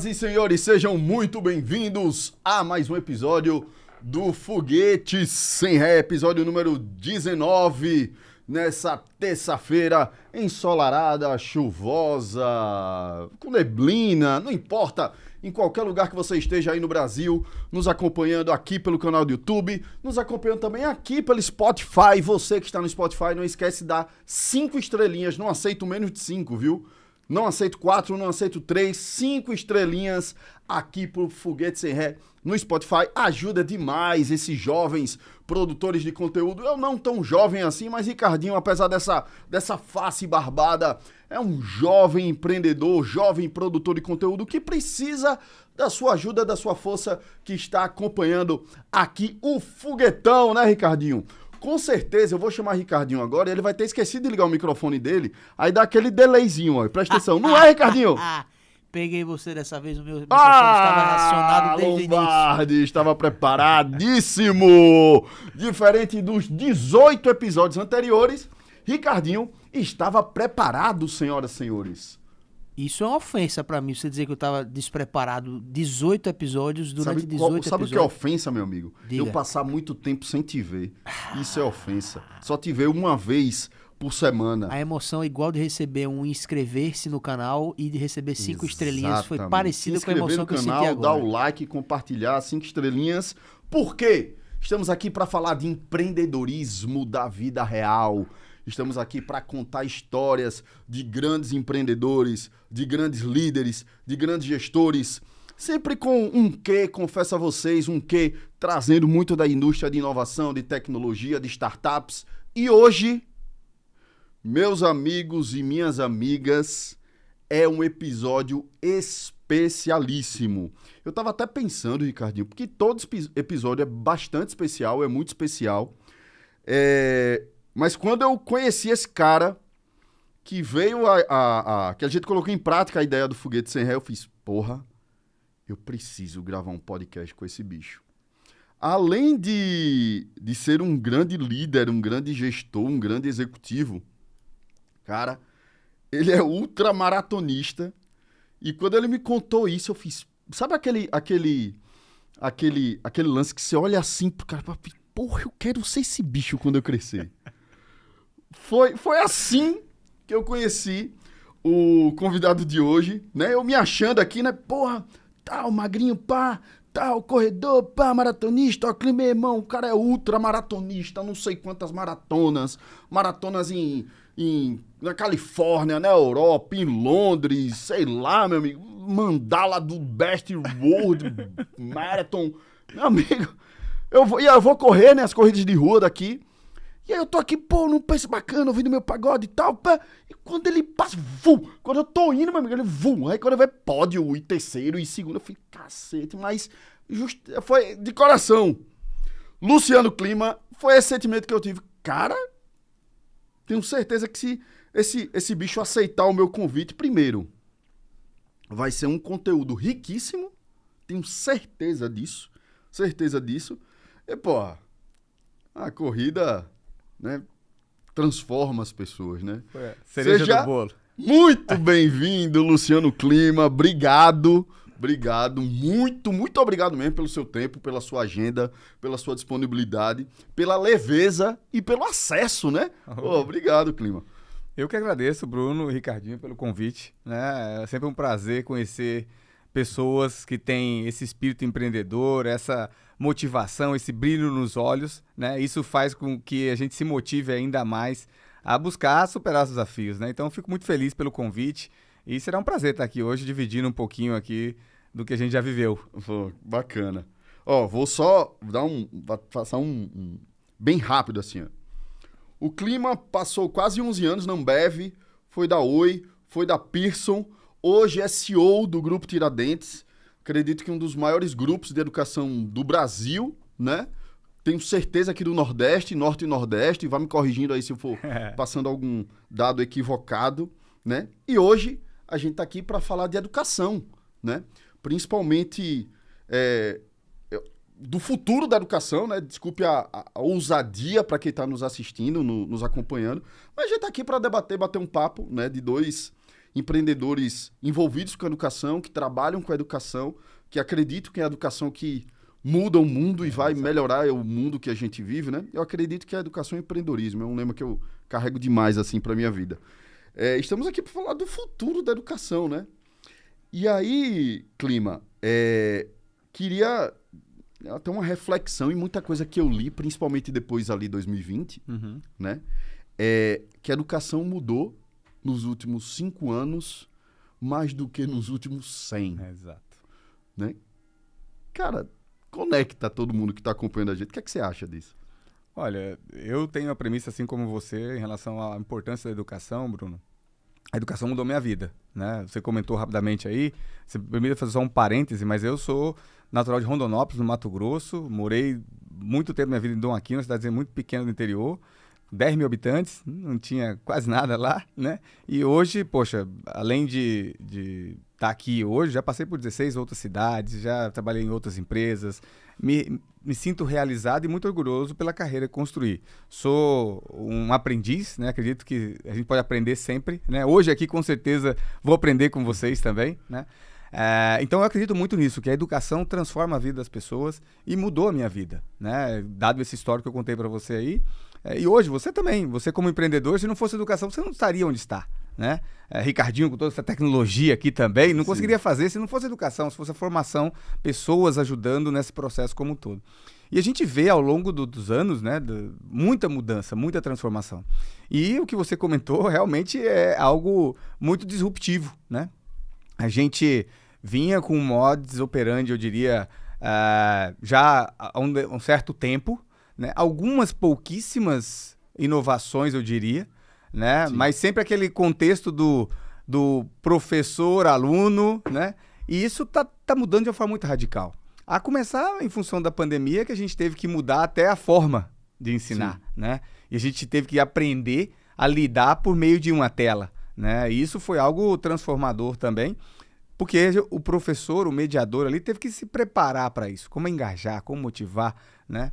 e senhores, sejam muito bem-vindos a mais um episódio do Foguete Sem Ré, episódio número 19, nessa terça-feira ensolarada, chuvosa, com neblina, não importa, em qualquer lugar que você esteja aí no Brasil, nos acompanhando aqui pelo canal do YouTube, nos acompanhando também aqui pelo Spotify. Você que está no Spotify, não esquece de dar 5 estrelinhas, não aceito menos de 5, viu? Não aceito 4, não aceito 3, 5 estrelinhas aqui pro Foguete Sem Ré no Spotify. Ajuda demais esses jovens produtores de conteúdo. Eu não tão jovem assim, mas Ricardinho, apesar dessa face barbada, é um jovem empreendedor, jovem produtor de conteúdo que precisa da sua ajuda, da sua força, que está acompanhando aqui o Foguetão, né, Ricardinho? Com certeza, eu vou chamar Ricardinho agora e ele vai ter esquecido de ligar o microfone dele, aí dá aquele delayzinho, ó, presta atenção. Não é, Ricardinho? Peguei você dessa vez, o meu microfone estava racionado desde o início. Lombardi estava preparadíssimo! Diferente dos 18 episódios anteriores, Ricardinho estava preparado, senhoras e senhores. Isso é uma ofensa pra mim, você dizer que eu tava despreparado 18 episódios durante 18 episódios. Sabe o que é ofensa, meu amigo? Diga. Eu passar muito tempo sem te ver. Isso é ofensa. Só te ver uma vez por semana. A emoção é igual de receber um inscrever-se no canal e de receber 5 estrelinhas. Foi Exatamente. parecida com a emoção que eu senti canal, agora. Dá o like, compartilhar, 5 estrelinhas. Por quê? Estamos aqui para falar de empreendedorismo da vida real. Estamos aqui para contar histórias de grandes empreendedores, de grandes líderes, de grandes gestores, sempre com um quê, confesso a vocês, um quê trazendo muito da indústria de inovação, de tecnologia, de startups. E hoje, meus amigos e minhas amigas, é um episódio especialíssimo. Eu estava até pensando, Ricardinho, porque todo episódio é bastante especial, é muito especial. Mas quando eu conheci esse cara, que veio que a gente colocou em prática a ideia do Foguete Sem Ré, eu fiz, porra, eu preciso gravar um podcast com esse bicho. Além de ser um grande líder, um grande gestor, um grande executivo, cara, ele é ultramaratonista. E quando ele me contou isso, eu fiz, sabe aquele lance que você olha assim pro cara, porra, eu quero ser esse bicho quando eu crescer. Foi assim que eu conheci o convidado de hoje, né? Eu me achando aqui, né? Porra, tal, magrinho, pá, tal, corredor, pá, maratonista, ó, clima, meu irmão, o cara é ultra maratonista, não sei quantas maratonas na Califórnia, na Europa, em Londres, sei lá, meu amigo, mandala do Best World Marathon. Meu amigo, eu vou correr, né, as corridas de rua daqui. E aí eu tô aqui, pô, num pace bacana, ouvindo meu pagode e tal, pá. E quando ele passa, quando eu tô indo, meu amigo, ele Aí quando eu vejo pódio, e terceiro, e segundo, eu falei, cacete, mas foi de coração. Luciano Klima, foi esse sentimento que eu tive. Cara, tenho certeza que se esse bicho aceitar o meu convite, primeiro, vai ser um conteúdo riquíssimo, tenho certeza disso. E, pô, a corrida, né, transforma as pessoas, né? Cereja do bolo. Muito bem-vindo, Luciano Klima. Obrigado, muito obrigado mesmo pelo seu tempo, pela sua agenda, pela sua disponibilidade, pela leveza e pelo acesso, né? Pô, obrigado, Klima. Eu que agradeço, Bruno e Ricardinho, pelo convite, né? É sempre um prazer conhecer pessoas que têm esse espírito empreendedor, essa motivação, esse brilho nos olhos, né? Isso faz com que a gente se motive ainda mais a buscar superar os desafios, né? Então, eu fico muito feliz pelo convite e será um prazer estar aqui hoje dividindo um pouquinho aqui do que a gente já viveu. Pô, bacana. Ó, vou só passar um bem rápido assim, ó. O Klima passou quase 11 anos na Ambev, foi da Oi, foi da Pearson, hoje é CEO do Grupo Tiradentes, acredito que um dos maiores grupos de educação do Brasil, né? Tenho certeza aqui do Nordeste, Norte e Nordeste, vai me corrigindo aí se eu for passando algum dado equivocado, né? E hoje a gente tá aqui para falar de educação, né? Principalmente do futuro da educação, né? Desculpe a ousadia para quem está nos assistindo, nos acompanhando, mas a gente tá aqui para bater um papo, né? De dois empreendedores envolvidos com a educação, que trabalham com a educação, que acreditam que é a educação que muda o mundo e vai melhorar o mundo que a gente vive, né? Eu acredito que a educação é empreendedorismo, é um lema que eu carrego demais, assim, para minha vida. Estamos aqui para falar do futuro da educação, né? E aí, Clima, queria ter uma reflexão em muita coisa que eu li, principalmente depois ali 2020, né? Que a educação mudou nos últimos 5 anos mais do que nos últimos 100. Exato. Né? Cara, conecta todo mundo que está acompanhando a gente. O que é que você acha disso? Olha, eu tenho a premissa, assim como você, em relação à importância da educação, Bruno. A educação mudou minha vida, né? Você comentou rapidamente aí, você me permite fazer só um parêntese, mas eu sou natural de Rondonópolis, no Mato Grosso, morei muito tempo da minha vida em Dom Aquino, uma cidadezinha muito pequena do interior, 10 mil habitantes, não tinha quase nada lá, né? E hoje, poxa, além de estar aqui hoje, já passei por 16 outras cidades, já trabalhei em outras empresas, me sinto realizado e muito orgulhoso pela carreira que construí. Sou um aprendiz, né? Acredito que a gente pode aprender sempre, né? Hoje aqui, com certeza, vou aprender com vocês também, né? Então eu acredito muito nisso, que a educação transforma a vida das pessoas e mudou a minha vida, né? Dado esse histórico que eu contei para você aí. E hoje, você também, você como empreendedor, se não fosse educação, você não estaria onde está, né? Ricardinho, com toda essa tecnologia aqui também, não conseguiria fazer se não fosse educação, se fosse a formação, pessoas ajudando nesse processo como um todo. E a gente vê ao longo dos anos, né, muita mudança, muita transformação. E o que você comentou realmente é algo muito disruptivo, né? A gente vinha com um modus operandi, eu diria, já há um certo tempo, né? Algumas pouquíssimas inovações, eu diria, né? Mas sempre aquele contexto do professor-aluno, né? E isso tá mudando de uma forma muito radical. A começar em função da pandemia, que a gente teve que mudar até a forma de ensinar, né? E a gente teve que aprender a lidar por meio de uma tela, né? E isso foi algo transformador também, porque o professor, o mediador ali, teve que se preparar para isso. Como engajar, como motivar, né?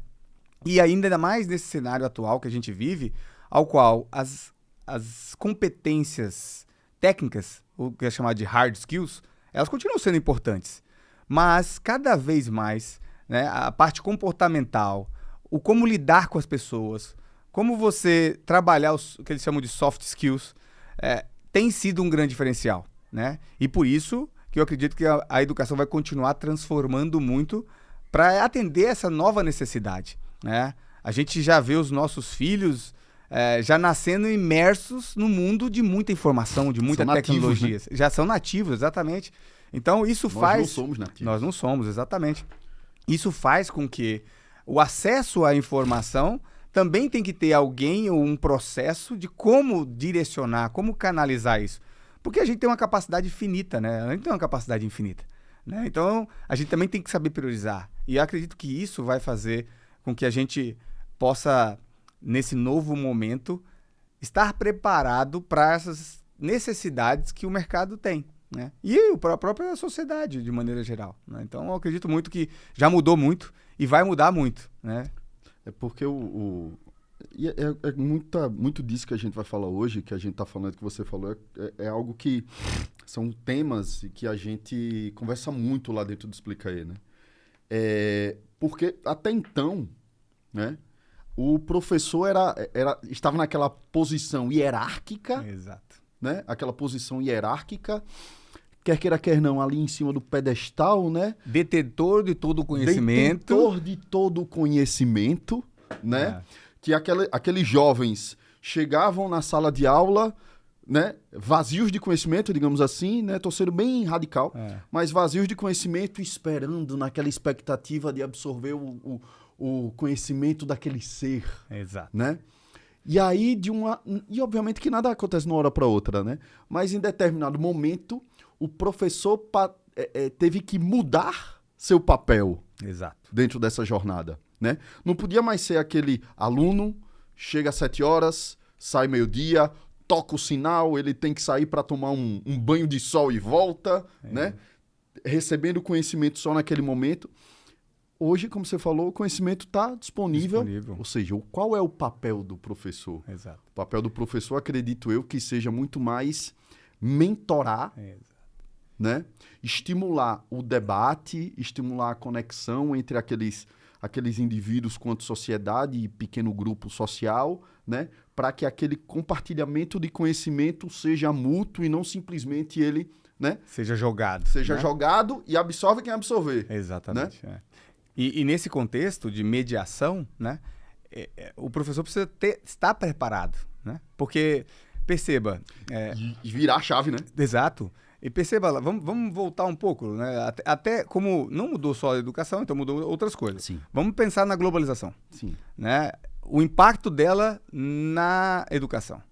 E ainda mais nesse cenário atual que a gente vive, ao qual as competências técnicas, o que é chamado de hard skills, elas continuam sendo importantes. Mas cada vez mais, né, a parte comportamental, o como lidar com as pessoas, como você trabalhar o que eles chamam de soft skills, tem sido um grande diferencial, né? E por isso que eu acredito que a educação vai continuar transformando muito para atender essa nova necessidade, né? A gente já vê os nossos filhos já nascendo imersos no mundo de muita informação, de muita tecnologia. Nativos, né? Já são nativos, exatamente. Então isso faz... Nós não somos nativos. Nós não somos, exatamente. Isso faz com que o acesso à informação também tem que ter alguém ou um processo de como direcionar, como canalizar isso. Porque a gente tem uma capacidade finita, né? A gente tem uma capacidade infinita, né? Então, a gente também tem que saber priorizar. E eu acredito que isso vai fazer com que a gente possa, nesse novo momento, estar preparado para essas necessidades que o mercado tem, né? E a própria sociedade, de maneira geral, né? Então, eu acredito muito que já mudou muito e vai mudar muito, né? É porque muito disso que a gente vai falar hoje, que a gente está falando, que você falou, é algo que são temas que a gente conversa muito lá dentro do Explica aí, né? Porque até então, né, o professor estava naquela posição hierárquica, Exato, né? Aquela posição hierárquica, quer queira, quer não, ali em cima do pedestal, né? Detentor de todo o conhecimento. Detentor de todo o conhecimento, né? Que aqueles jovens chegavam na sala de aula, né? Vazios de conhecimento, digamos assim, né? Tô sendo bem radical, mas vazios de conhecimento, esperando naquela expectativa de absorver o conhecimento daquele ser. Exato. Né? E aí, e obviamente que nada acontece de uma hora para outra, né? Mas em determinado momento, o professor teve que mudar seu papel. Exato. Dentro dessa jornada, né? Não podia mais ser aquele aluno, chega às 7 horas, sai meio-dia, toca o sinal, ele tem que sair para tomar um banho de sol e volta, né? Recebendo conhecimento só naquele momento. Hoje, como você falou, o conhecimento está disponível. Ou seja, qual é o papel do professor? Exato. O papel do professor, acredito eu, que seja muito mais mentorar, né? Estimular o debate, estimular a conexão entre aqueles indivíduos quanto sociedade e pequeno grupo social, né? Para que aquele compartilhamento de conhecimento seja mútuo e não simplesmente ele, né? Seja jogado. Seja jogado e absorve quem absorver. Exatamente. Né? E nesse contexto de mediação, né? O professor precisa estar preparado, né? Porque, perceba... E virar a chave, né? Exato. E perceba, vamos voltar um pouco, né? Até como não mudou só a educação, então mudou outras coisas. Sim. Vamos pensar na globalização. Sim. Né? O impacto dela na educação.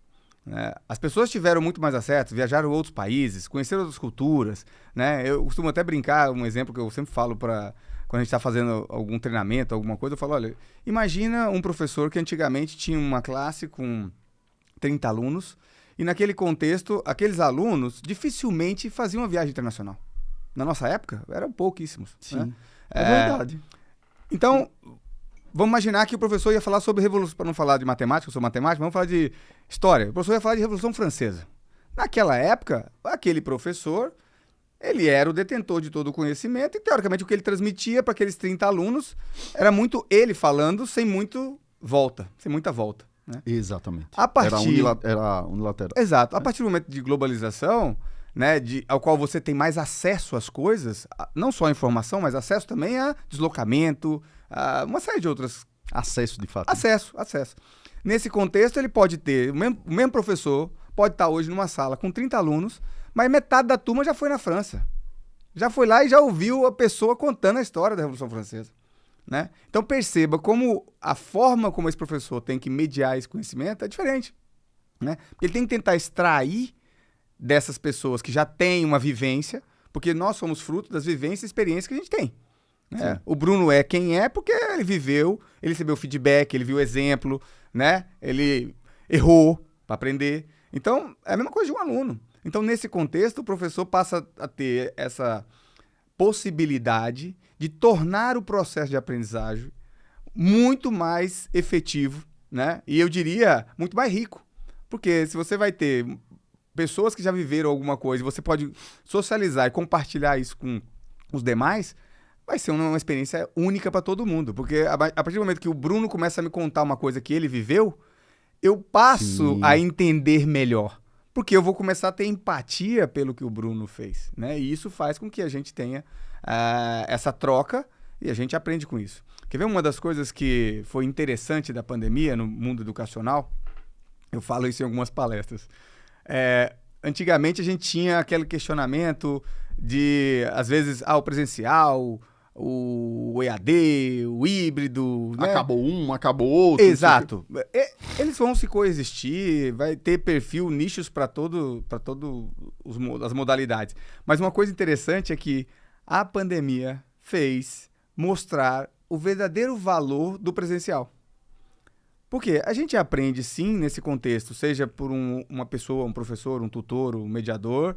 Né? As pessoas tiveram muito mais acesso, viajaram a outros países, conheceram outras culturas. Né? Eu costumo até brincar, um exemplo que eu sempre falo para quando a gente está fazendo algum treinamento, alguma coisa, eu falo, olha, imagina um professor que antigamente tinha uma classe com 30 alunos e naquele contexto, aqueles alunos dificilmente faziam uma viagem internacional. Na nossa época, eram pouquíssimos. Sim, né? é verdade. Então, vamos imaginar que o professor ia falar sobre revolução, para não falar de matemática, eu sou matemático, vamos falar de história. O professor ia falar de Revolução Francesa. Naquela época, aquele professor, ele era o detentor de todo o conhecimento e, teoricamente, o que ele transmitia para aqueles 30 alunos era muito ele falando sem muita volta. Né? Exatamente. Era unilateral. Exato. A partir do momento de globalização, né, ao qual você tem mais acesso às coisas, não só a informação, mas acesso também a deslocamento, a uma série de outras... Acesso, de fato. Acesso. Nesse contexto, ele pode ter... O mesmo professor pode estar hoje numa sala com 30 alunos, mas metade da turma já foi na França. Já foi lá e já ouviu a pessoa contando a história da Revolução Francesa. Né? Então perceba como a forma como esse professor tem que mediar esse conhecimento é diferente. Né? Porque ele tem que tentar extrair dessas pessoas que já têm uma vivência, porque nós somos fruto das vivências e experiências que a gente tem. Né? O Bruno é quem é porque ele viveu, ele recebeu feedback, ele viu exemplo, né? Ele errou para aprender. Então, é a mesma coisa de um aluno. Então, nesse contexto, o professor passa a ter essa possibilidade de tornar o processo de aprendizagem muito mais efetivo, né? E eu diria, muito mais rico. Porque se você vai ter pessoas que já viveram alguma coisa e você pode socializar e compartilhar isso com os demais, vai ser uma experiência única para todo mundo. Porque a partir do momento que o Bruno começa a me contar uma coisa que ele viveu, eu passo a entender melhor. Porque eu vou começar a ter empatia pelo que o Bruno fez, né? E isso faz com que a gente tenha essa troca e a gente aprende com isso. Quer ver uma das coisas que foi interessante da pandemia no mundo educacional? Eu falo isso em algumas palestras. Antigamente a gente tinha aquele questionamento de, às vezes, o presencial, o EAD, o híbrido... Né? Acabou um, acabou outro. Exato. Eles vão se coexistir, vai ter perfil, nichos para todo as modalidades. Mas uma coisa interessante é que a pandemia fez mostrar o verdadeiro valor do presencial. Porque a gente aprende, sim, nesse contexto, seja por uma pessoa, um professor, um tutor, um mediador,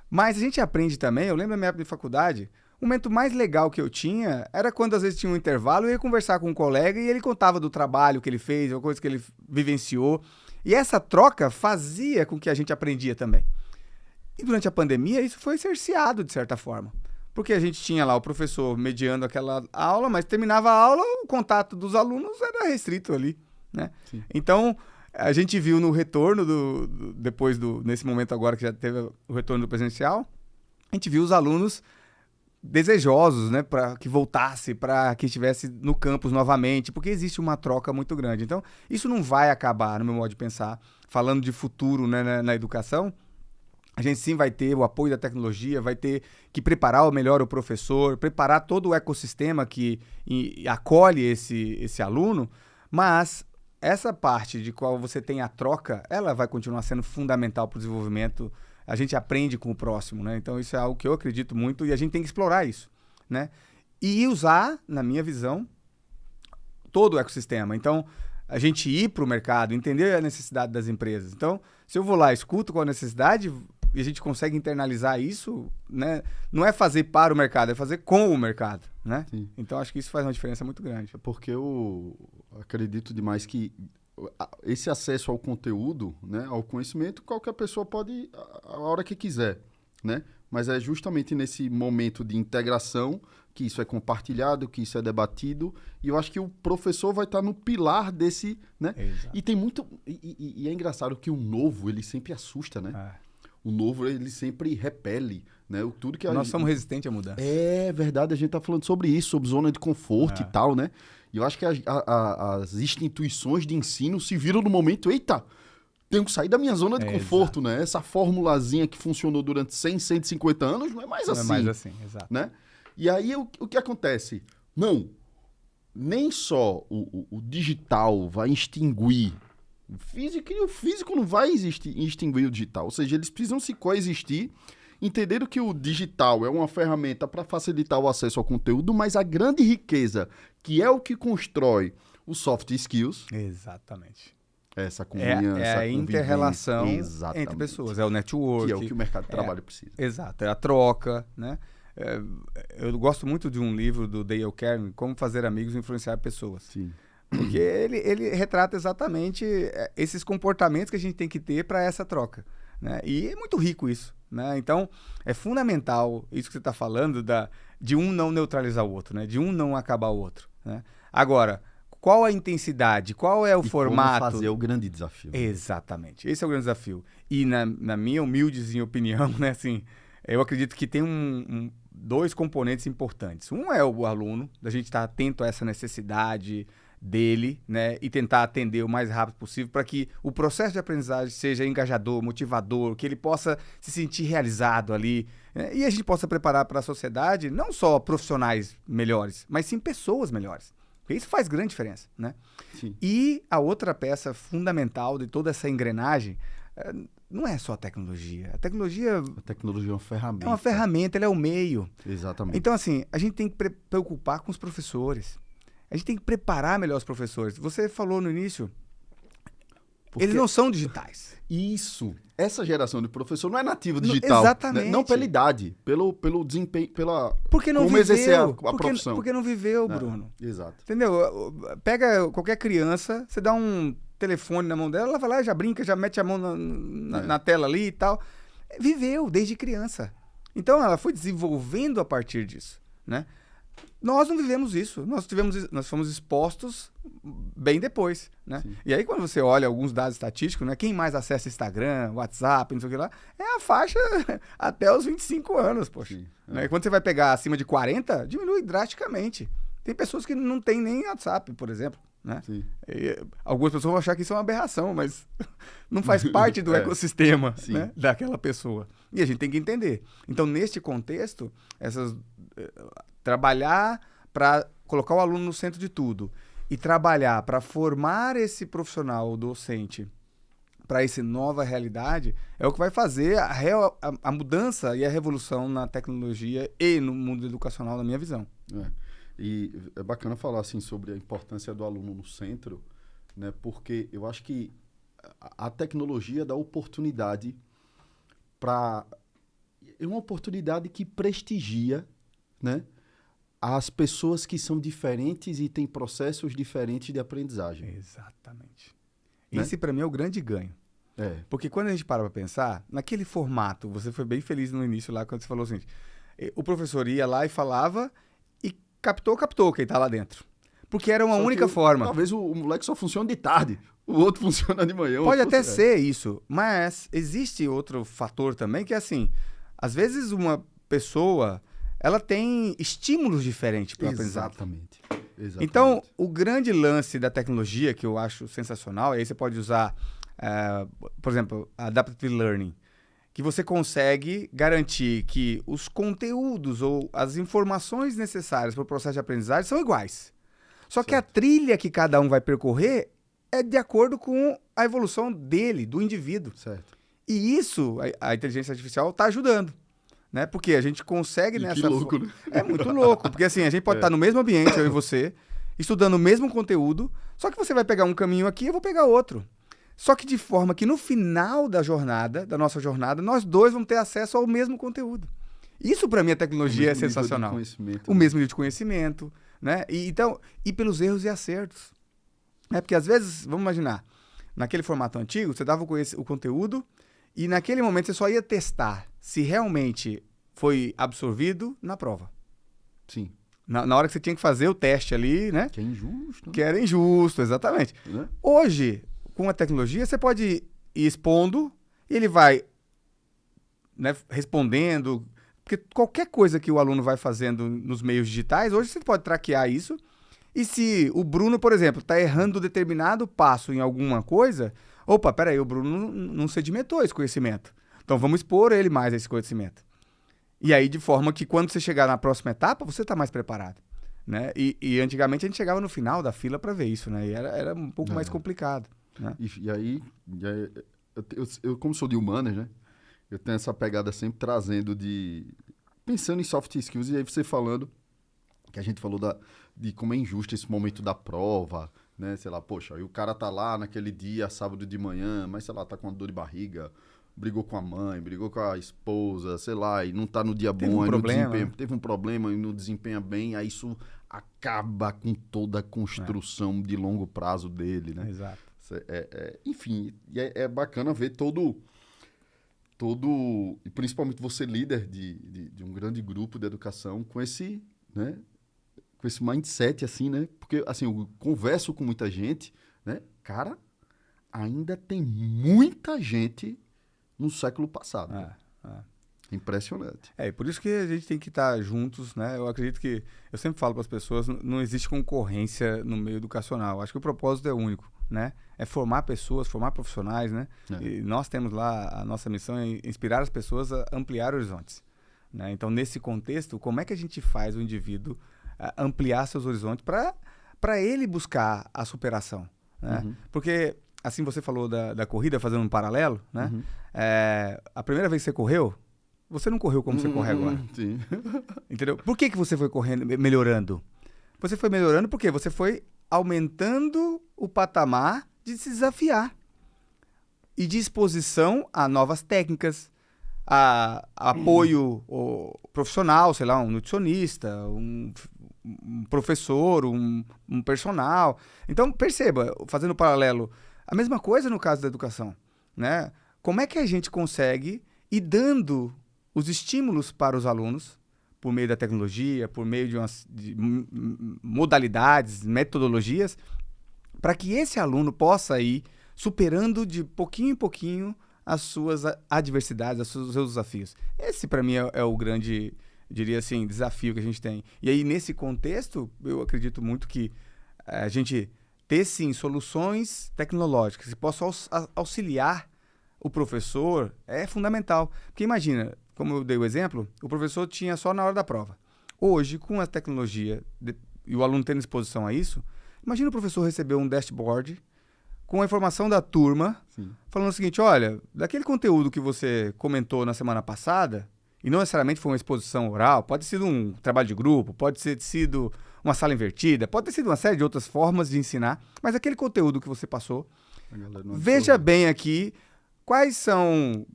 mas a gente aprende também, eu lembro da minha época de faculdade, o momento mais legal que eu tinha era quando às vezes tinha um intervalo, eu ia conversar com um colega e ele contava do trabalho que ele fez, uma coisa que ele vivenciou. E essa troca fazia com que a gente aprendia também. E durante a pandemia isso foi cerceado de certa forma. Porque a gente tinha lá o professor mediando aquela aula, mas terminava a aula, o contato dos alunos era restrito ali. Né? Então, a gente viu no retorno, nesse momento agora que já teve o retorno do presencial, a gente viu os alunos desejosos, né, para que voltasse, para que estivesse no campus novamente, porque existe uma troca muito grande. Então, isso não vai acabar, no meu modo de pensar. Falando de futuro, né, na educação, a gente sim vai ter o apoio da tecnologia, vai ter que preparar melhor o professor, preparar todo o ecossistema que acolhe esse aluno, mas essa parte de qual você tem a troca, ela vai continuar sendo fundamental para o desenvolvimento. A gente aprende com o próximo, né? Então, isso é algo que eu acredito muito e a gente tem que explorar isso, né? E usar, na minha visão, todo o ecossistema. Então, a gente ir para o mercado, entender a necessidade das empresas. Então, se eu vou lá, escuto qual a necessidade e a gente consegue internalizar isso, né? Não é fazer para o mercado, é fazer com o mercado, né? Sim. Então, acho que isso faz uma diferença muito grande. Porque eu acredito demais que esse acesso ao conteúdo, né, ao conhecimento, qualquer pessoa pode a hora que quiser, né? Mas é justamente nesse momento de integração que isso é compartilhado, que isso é debatido, e eu acho que o professor vai estar no pilar desse, né? Exato. E tem muito... E é engraçado que o novo, ele sempre assusta, né? O novo, ele sempre repele, né? Tudo que Nós somos resistentes à mudança. É verdade, a gente tá falando sobre isso, sobre zona de conforto e tal, né? E eu acho que as instituições de ensino se viram no momento, eita, tenho que sair da minha zona de conforto, né? Essa formulazinha que funcionou durante 100, 150 anos não é mais assim. Não é mais assim, exato. Né? E aí o que acontece? Não, nem só o digital vai extinguir o físico, e o físico não vai extinguir o digital. Ou seja, eles precisam se coexistir, entendendo que o digital é uma ferramenta para facilitar o acesso ao conteúdo, mas a grande riqueza, que é o que constrói os soft skills... Exatamente. Essa convivência, é a inter-relação exatamente, entre pessoas, é o network. Que é o que o mercado de trabalho precisa. Exato, é a troca, né? Eu gosto muito de um livro do Dale Carnegie, Como Fazer Amigos e Influenciar Pessoas. Sim. Porque ele retrata exatamente esses comportamentos que a gente tem que ter para essa troca, né? E é muito rico isso, né? Então, é fundamental isso que você está falando de um não neutralizar o outro, né? De um não acabar o outro, né? Agora, qual a intensidade? Qual é o formato? Como fazer o grande desafio. Exatamente. Esse é o grande desafio. E na minha humildezinha opinião, né, assim, eu acredito que tem dois componentes importantes. Um é o aluno, da gente estar atento a essa necessidade dele, né, e tentar atender o mais rápido possível para que o processo de aprendizagem seja engajador, motivador, que ele possa se sentir realizado ali, né, e a gente possa preparar para a sociedade não só profissionais melhores, mas sim pessoas melhores. Porque isso faz grande diferença, né? Sim. E a outra peça fundamental de toda essa engrenagem não é só a tecnologia. A tecnologia é uma ferramenta. É uma ferramenta, ela é o meio. Exatamente. Então, assim, a gente tem que preocupar com os professores. A gente tem que preparar melhor os professores. Você falou no início, eles não são digitais. Isso. Essa geração de professor não é nativo digital. Exatamente. Né? Não pela idade, pelo desempenho, porque não como viveu, exercer a profissão. Porque não viveu, Bruno. Exato. Entendeu? Pega qualquer criança, você dá um telefone na mão dela, ela vai lá, já brinca, já mete a mão na tela ali e tal. Viveu desde criança. Então ela foi desenvolvendo a partir disso, né? Nós não vivemos isso. Nós fomos expostos bem depois, né? Sim. E aí, quando você olha alguns dados estatísticos, né? Quem mais acessa Instagram, WhatsApp, não sei o que lá, é a faixa até os 25 anos, poxa. Sim, né? Quando você vai pegar acima de 40, diminui drasticamente. Tem pessoas que não têm nem WhatsApp, por exemplo, né? Sim. E algumas pessoas vão achar que isso é uma aberração, mas não faz parte do ecossistema, né? Daquela pessoa. E a gente tem que entender. Então, neste contexto, trabalhar para colocar o aluno no centro de tudo e trabalhar para formar esse profissional docente para essa nova realidade é o que vai fazer a mudança e a revolução na tecnologia e no mundo educacional, na minha visão. E é bacana falar assim, sobre a importância do aluno no centro, né? Porque eu acho que a tecnologia dá oportunidade para... É uma oportunidade que prestigia, né, as pessoas que são diferentes e têm processos diferentes de aprendizagem. Exatamente. Né? Esse, para mim, é o grande ganho. Porque quando a gente para pensar, naquele formato, você foi bem feliz no início lá, quando você falou o seguinte, o professor ia lá e falava e captou quem está lá dentro. Porque era uma única forma. Talvez o moleque só funcione de tarde, o outro funciona de manhã. Pode até ser isso, mas existe outro fator também que é assim, às vezes uma pessoa... ela tem estímulos diferentes para o aprendizado. Exatamente. Então, o grande lance da tecnologia, que eu acho sensacional, e aí você pode usar, por exemplo, Adaptive Learning, que você consegue garantir que os conteúdos ou as informações necessárias para o processo de aprendizagem são iguais. Só que a trilha que cada um vai percorrer é de acordo com a evolução dele, do indivíduo. Certo. E isso, a inteligência artificial está ajudando. Né? Porque a gente consegue nessa... Que louco, né? É muito louco, porque assim, a gente pode estar no mesmo ambiente, eu e você, estudando o mesmo conteúdo, só que você vai pegar um caminho aqui e eu vou pegar outro. Só que de forma que no final da nossa jornada, nós dois vamos ter acesso ao mesmo conteúdo. Isso para mim a tecnologia é sensacional. O mesmo nível de conhecimento, né? E pelos erros e acertos. Porque às vezes, vamos imaginar, naquele formato antigo, você dava o conteúdo e naquele momento você só ia testar se realmente foi absorvido na prova. Sim. Na hora que você tinha que fazer o teste ali, né? Que é injusto. Que era injusto, exatamente. Né? Hoje, com a tecnologia, você pode ir expondo e ele vai, né, respondendo. Porque qualquer coisa que o aluno vai fazendo nos meios digitais, hoje você pode traquear isso. E se o Bruno, por exemplo, está errando determinado passo em alguma coisa, opa, peraí, o Bruno não sedimentou esse conhecimento. Então vamos expor ele mais a esse conhecimento. E aí, de forma que quando você chegar na próxima etapa, você está mais preparado. Né? E antigamente a gente chegava no final da fila para ver isso, né? E era um pouco mais complicado. Né? E aí eu, como sou de humanas, né? Eu tenho essa pegada sempre trazendo pensando em soft skills, e aí você falando, que a gente falou de como é injusto esse momento da prova, né? Sei lá, poxa, aí o cara tá lá naquele dia, sábado de manhã, mas sei lá, tá com uma dor de barriga, brigou com a mãe, brigou com a esposa, sei lá, e não tá no dia bom, aí no desempenho, teve um problema e não desempenha bem, aí isso acaba com toda a construção de longo prazo dele, né? Exato. Enfim, é bacana ver todo, e principalmente você líder de um grande grupo de educação com esse, né, com esse mindset, assim, né? Porque, assim, eu converso com muita gente, né? Cara, ainda tem muita gente no século passado. Impressionante. E por isso que a gente tem que estar juntos, né? Eu acredito que, eu sempre falo para as pessoas, não existe concorrência no meio educacional. Acho que o propósito é único, né? É formar pessoas, formar profissionais, né? E nós temos lá, a nossa missão é inspirar as pessoas a ampliar horizontes, né? Então, nesse contexto, como é que a gente faz o indivíduo ampliar seus horizontes para ele buscar a superação, né? Porque, assim você falou da corrida, fazendo um paralelo, né? A primeira vez que você correu, você não correu como você corre agora. Sim. Entendeu? Por que você foi correndo, melhorando? Você foi melhorando porque você foi aumentando o patamar de se desafiar e de exposição a novas técnicas, a apoio profissional, sei lá, um nutricionista, um professor, um personal. Então, perceba, fazendo um paralelo, a mesma coisa no caso da educação, né? Como é que a gente consegue ir dando os estímulos para os alunos por meio da tecnologia, por meio de modalidades, metodologias, para que esse aluno possa ir superando de pouquinho em pouquinho as suas adversidades, os seus desafios. Esse, para mim, é o grande, diria assim, desafio que a gente tem. E aí, nesse contexto, eu acredito muito que a gente ter, sim, soluções tecnológicas que possam auxiliar o professor é fundamental. Porque imagina, como eu dei o exemplo, o professor tinha só na hora da prova. Hoje, com a tecnologia e o aluno tendo exposição a isso, imagina o professor receber um dashboard com a informação da turma, falando o seguinte, olha, daquele conteúdo que você comentou na semana passada, e não necessariamente foi uma exposição oral, pode ter sido um trabalho de grupo, pode ter sido uma sala invertida, pode ter sido uma série de outras formas de ensinar, mas aquele conteúdo que você passou, veja bem aqui quais são...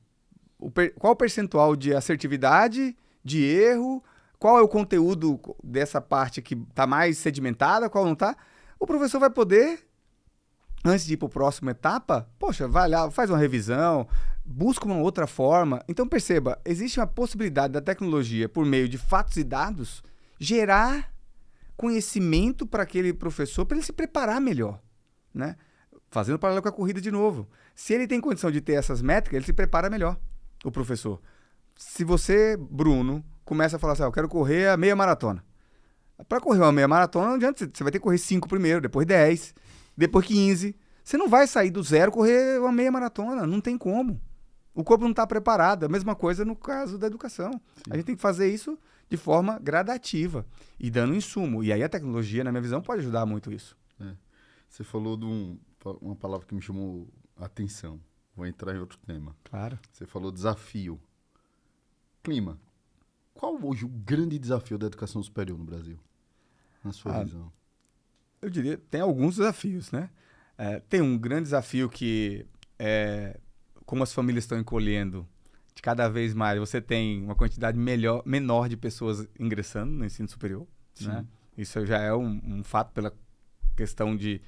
Qual o percentual de assertividade, de erro, qual é o conteúdo dessa parte que está mais sedimentada, qual não está. O professor vai poder, antes de ir para a próxima etapa, poxa, vai lá, faz uma revisão, busca uma outra forma. Então, perceba, existe uma possibilidade da tecnologia, por meio de fatos e dados, gerar conhecimento para aquele professor, para ele se preparar melhor, né? Fazendo paralelo com a corrida de novo. Se ele tem condição de ter essas métricas, ele se prepara melhor. O professor. Se você, Bruno, começa a falar assim, eu quero correr a meia maratona. Para correr uma meia maratona, não adianta, você vai ter que correr 5 primeiro, depois 10, depois 15. Você não vai sair do zero e correr uma meia maratona, não tem como. O corpo não está preparado. A mesma coisa no caso da educação. Sim. A gente tem que fazer isso de forma gradativa e dando insumo. E aí a tecnologia, na minha visão, pode ajudar muito isso. Você falou de uma palavra que me chamou a atenção. Vou entrar em outro tema. Claro. Você falou desafio. Clima. Qual hoje o grande desafio da educação superior no Brasil? Na sua visão. Eu diria, tem alguns desafios, né? Tem um grande desafio que como as famílias estão encolhendo, de cada vez mais você tem uma quantidade menor de pessoas ingressando no ensino superior. Né? Isso já é um fato pela questão de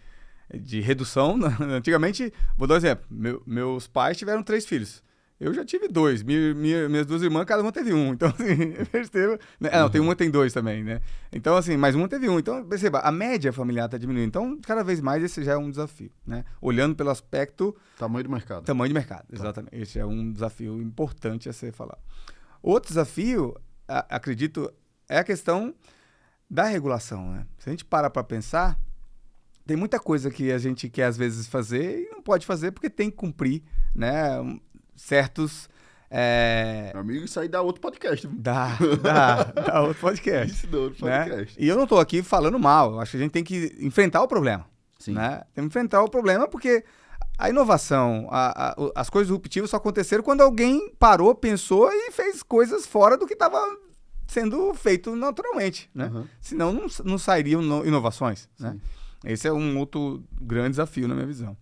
de redução. Antigamente, vou dar um exemplo, meus pais tiveram 3 filhos. Eu já tive 2. Minhas 2 irmãs, cada uma teve 1. Então, assim, percebo... Não, tem uma tem 2 também, né? Então, assim, mais uma teve 1. Então, perceba, a média familiar está diminuindo. Então, cada vez mais, esse já é um desafio, né? Olhando pelo aspecto... Tamanho do mercado. Tamanho de mercado, exatamente. Esse é um desafio importante a ser falado. Outro desafio, acredito, é a questão da regulação, né? Se a gente para pensar, tem muita coisa que a gente quer, às vezes, fazer e não pode fazer porque tem que cumprir, né? Certos... Meu amigo, isso aí dá outro podcast. Dá outro podcast. Isso dá outro podcast. Né? E eu não estou aqui falando mal. Eu acho que a gente tem que enfrentar o problema. Sim. Né? Tem que enfrentar o problema porque a inovação, as coisas disruptivas só aconteceram quando alguém parou, pensou e fez coisas fora do que estava sendo feito naturalmente. Né? Uhum. Senão não sairiam inovações. Né? Esse é um outro grande desafio na minha visão.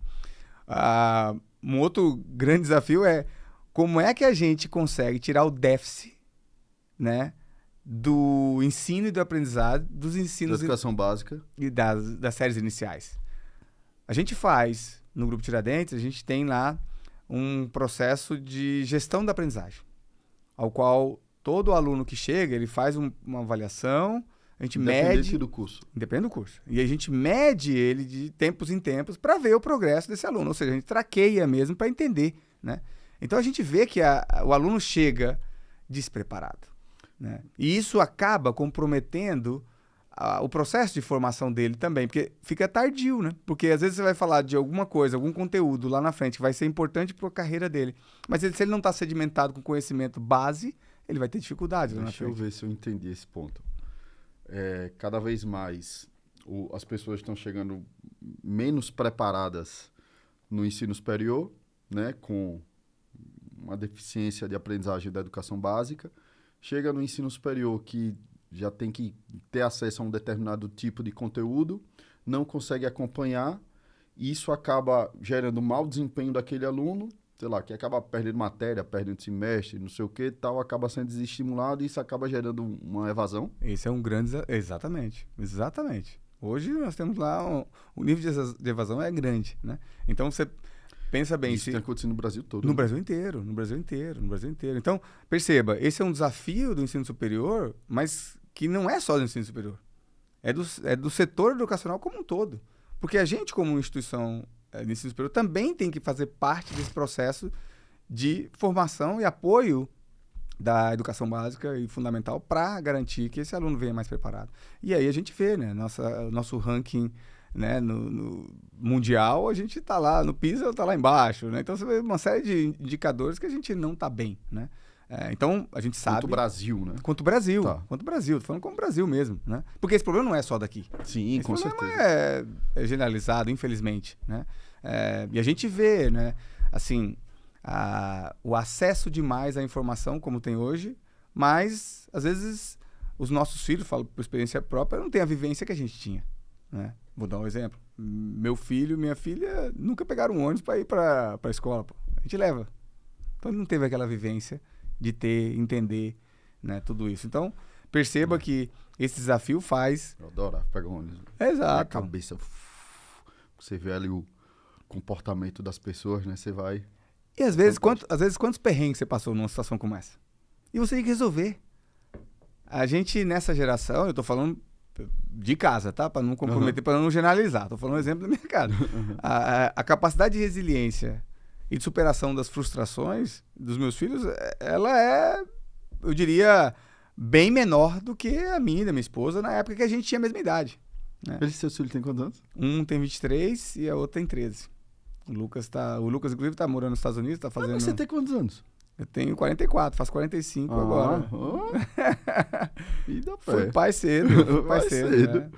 Um outro grande desafio é como é que a gente consegue tirar o déficit, né, do ensino e do aprendizado, dos ensinos... Da educação básica. E das séries iniciais. A gente faz, no Grupo Tiradentes, a gente tem lá um processo de gestão da aprendizagem, ao qual todo aluno que chega, ele faz uma avaliação, a gente mede... Independente do curso. Independente do curso. E a gente mede ele de tempos em tempos para ver o progresso desse aluno. Ou seja, a gente traqueia mesmo para entender, né? Então a gente vê que o aluno chega despreparado, né? E isso acaba comprometendo o processo de formação dele também, porque fica tardio, né? Porque às vezes você vai falar de alguma coisa, algum conteúdo lá na frente que vai ser importante para a carreira dele. Mas se ele não está sedimentado com conhecimento base, ele vai ter dificuldade lá na frente. Deixa eu ver se eu entendi esse ponto. Cada vez mais as pessoas estão chegando menos preparadas no ensino superior, né, com uma deficiência de aprendizagem da educação básica, chega no ensino superior que já tem que ter acesso a um determinado tipo de conteúdo, não consegue acompanhar, e isso acaba gerando mau desempenho daquele aluno, sei lá, que acaba perdendo matéria, perdendo semestre, não sei o que, tal, acaba sendo desestimulado e isso acaba gerando uma evasão. Esse é um grande... Exatamente. Hoje nós temos lá... O nível de evasão é grande, né? Então você pensa bem... Isso tem acontecido no Brasil todo. No né? Brasil inteiro. Então, perceba, esse é um desafio do ensino superior, mas que não é só do ensino superior. É do setor educacional como um todo. Porque a gente, como instituição... de ensino superior, também tem que fazer parte desse processo de formação e apoio da educação básica e fundamental para garantir que esse aluno venha mais preparado. E aí a gente vê, né, nosso ranking, né, no mundial, a gente está lá, no PISA está lá embaixo, né? Então você vê uma série de indicadores que a gente não está bem, né? Então a gente sabe... Quanto o Brasil, né? Quanto o Brasil, Tá. quanto o Brasil, tô falando como o Brasil mesmo, né? Porque esse problema não é só daqui. Sim, Esse com problema certeza. é generalizado, infelizmente, né? E a gente vê, né, assim, o acesso demais à informação como tem hoje, mas, às vezes, os nossos filhos, falo por experiência própria, não têm a vivência que a gente tinha, né? Vou dar um exemplo. Meu filho e minha filha nunca pegaram um ônibus para ir para a escola, pô. A gente leva. Então, ele não teve aquela vivência de entender, né, tudo isso. Então, perceba que esse desafio faz... Eu adoro pegar um ônibus. Exato. A cabeça... Você vê ali o comportamento das pessoas, né? Você vai... E às vezes, quantos perrengues você passou numa situação como essa? E você tem que resolver. A gente, nessa geração, eu tô falando de casa, tá? Para não comprometer, para não generalizar. Tô falando um exemplo da minha casa. A capacidade de resiliência e de superação das frustrações dos meus filhos, ela é, eu diria, bem menor do que a minha e da minha esposa na época que a gente tinha a mesma idade. Né? Esse seu filho tem quantos anos? Um tem 23 e a outra tem 13. O Lucas, inclusive, tá morando nos Estados Unidos, tá fazendo... Mas você tem quantos anos? Eu tenho 44, faço 45 agora. E dá pé. Fui pai cedo. Né?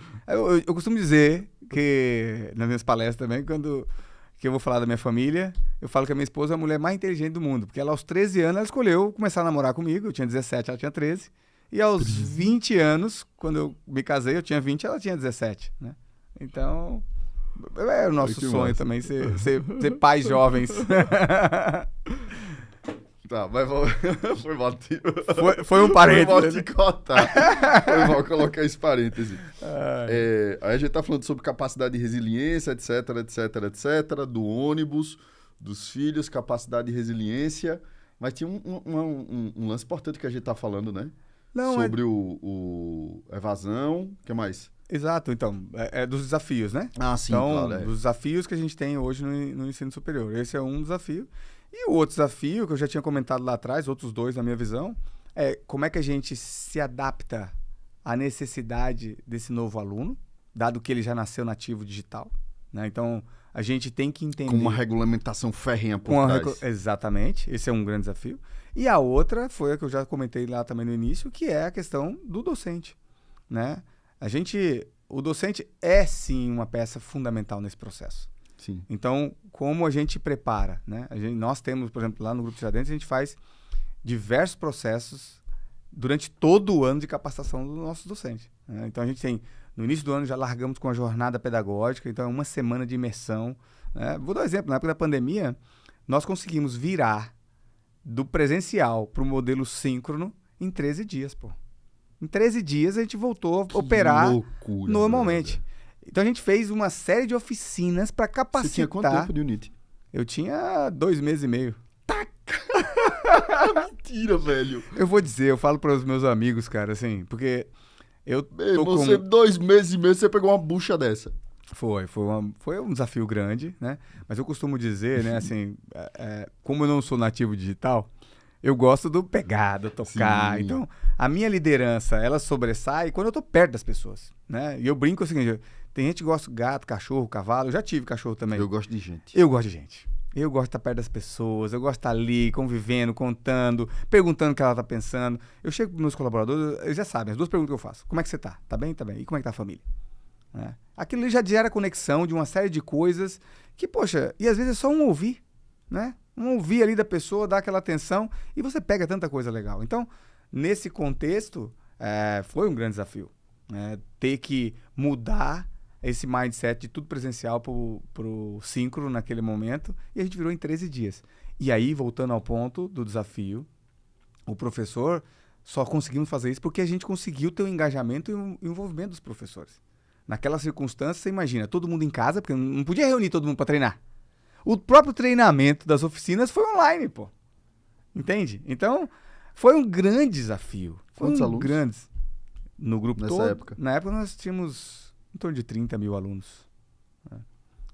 Eu costumo dizer que, nas minhas palestras também, que eu vou falar da minha família, eu falo que a minha esposa é a mulher mais inteligente do mundo. Porque ela, aos 13 anos, ela escolheu começar a namorar comigo. Eu tinha 17, ela tinha 13. E aos 20 anos, quando eu me casei, eu tinha 20, ela tinha 17. Né? Então, é o nosso sonho também, ser pais jovens. Tá, mas foi mal. Foi um parênteses. Foi mal te cortar. Foi mal colocar esse parêntese. Aí a gente tá falando sobre capacidade de resiliência, etc, do ônibus, dos filhos, capacidade de resiliência. Mas tinha um lance importante que a gente tá falando, né? Não, sobre o evasão. O que mais? Exato, então, é dos desafios, né? Ah, sim, então, claro. dos desafios que a gente tem hoje no ensino superior. Esse é um desafio. E o outro desafio, que eu já tinha comentado lá atrás, outros dois na minha visão, é como é que a gente se adapta à necessidade desse novo aluno, dado que ele já nasceu nativo digital, né? Então, a gente tem que entender... Com uma regulamentação férrea por trás. Exatamente, esse é um grande desafio. E a outra foi a que eu já comentei lá também no início, que é a questão do docente, né? O docente é sim uma peça fundamental nesse processo. Sim. Então, como a gente prepara, né? Nós temos, por exemplo, lá no Grupo Tiradentes, a gente faz diversos processos durante todo o ano de capacitação do nosso docente, né? Então, a gente tem, no início do ano, já largamos com a jornada pedagógica, então é uma semana de imersão, né? Vou dar um exemplo, na época da pandemia, nós conseguimos virar do presencial para o modelo síncrono em 13 dias, pô. Em 13 dias a gente voltou a operar normalmente. Velho. Então a gente fez uma série de oficinas para capacitar. Você tinha quanto tempo de Unity? Eu tinha 2 meses e meio. Tá. Mentira, velho. Eu vou dizer, eu falo para os meus amigos, cara, assim, porque você 2 meses e meio você pegou uma bucha dessa. Foi um desafio grande, né? Mas eu costumo dizer, né, assim, como eu não sou nativo digital, eu gosto do pegar, do tocar. Sim. Então, a minha liderança, ela sobressai quando eu tô perto das pessoas, né? E eu brinco o seguinte, tem gente que gosta de gato, cachorro, cavalo. Eu já tive cachorro também. Eu gosto de gente. Eu gosto de gente. Eu gosto de estar perto das pessoas, eu gosto de estar ali, convivendo, contando, perguntando o que ela tá pensando. Eu chego pros meus colaboradores, eles já sabem, as 2 perguntas que eu faço. Como é que você tá? Tá bem? Tá bem. E como é que tá a família? Né? Aquilo ali já gera conexão de uma série de coisas que, poxa, e às vezes é só um ouvir, né? Um ouvir ali da pessoa, dar aquela atenção e você pega tanta coisa legal. Então, nesse contexto, foi um grande desafio, né? Ter que mudar esse mindset de tudo presencial pro síncrono naquele momento, e a gente virou em 13 dias. E aí, voltando ao ponto do desafio, o professor, só conseguimos fazer isso porque a gente conseguiu ter o engajamento e o envolvimento dos professores. Naquela circunstância, você imagina, todo mundo em casa, porque não podia reunir todo mundo para treinar. O próprio treinamento das oficinas foi online, pô. Entende? Então, foi um grande desafio. Quantos alunos? Grandes. No grupo nessa todo. Época? Na época nós tínhamos em torno de 30 mil alunos. Né?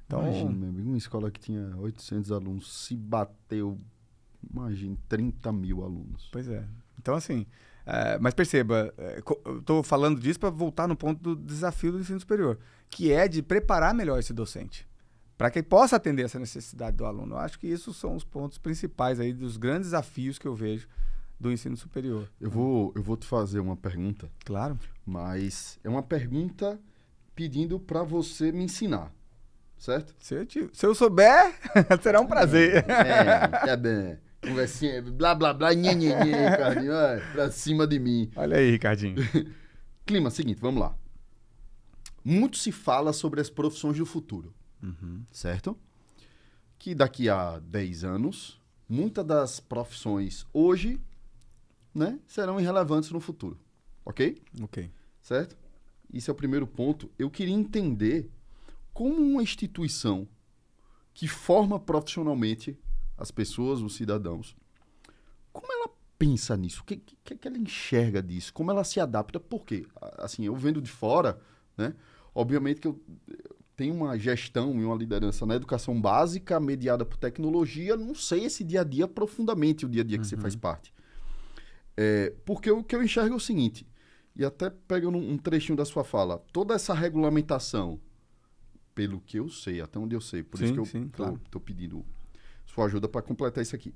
Então, imagina, meu amigo, uma escola que tinha 800 alunos, se bateu, imagina, 30 mil alunos. Pois é. Então, assim, mas perceba, eu estou falando disso para voltar no ponto do desafio do ensino superior, que é de preparar melhor esse docente, para que ele possa atender essa necessidade do aluno. Eu acho que isso são os pontos principais aí dos grandes desafios que eu vejo do ensino superior. Eu vou te fazer uma pergunta. Claro. Mas é uma pergunta pedindo para você me ensinar, certo? Se eu souber, será um prazer. Tá bem. Conversinha, blá, blá, blá, Ricardinho, pra cima de mim. Olha aí, Ricardinho. Clima, seguinte, vamos lá. Muito se fala sobre as profissões do futuro, certo? Que daqui a 10 anos, muitas das profissões hoje, né, serão irrelevantes no futuro, ok? Ok. Certo? Isso é o primeiro ponto. Eu queria entender como uma instituição que forma profissionalmente as pessoas, os cidadãos, como ela pensa nisso? O que ela enxerga disso? Como ela se adapta? Por quê? Assim, eu vendo de fora, né? Obviamente que eu tenho uma gestão e uma liderança na educação básica, mediada por tecnologia, não sei esse dia a dia profundamente, o dia a dia que você faz parte. Porque o que eu enxergo é o seguinte, e até pegando um trechinho da sua fala, toda essa regulamentação, pelo que eu sei, até onde eu sei, por isso que eu tô pedindo sua ajuda para completar isso aqui.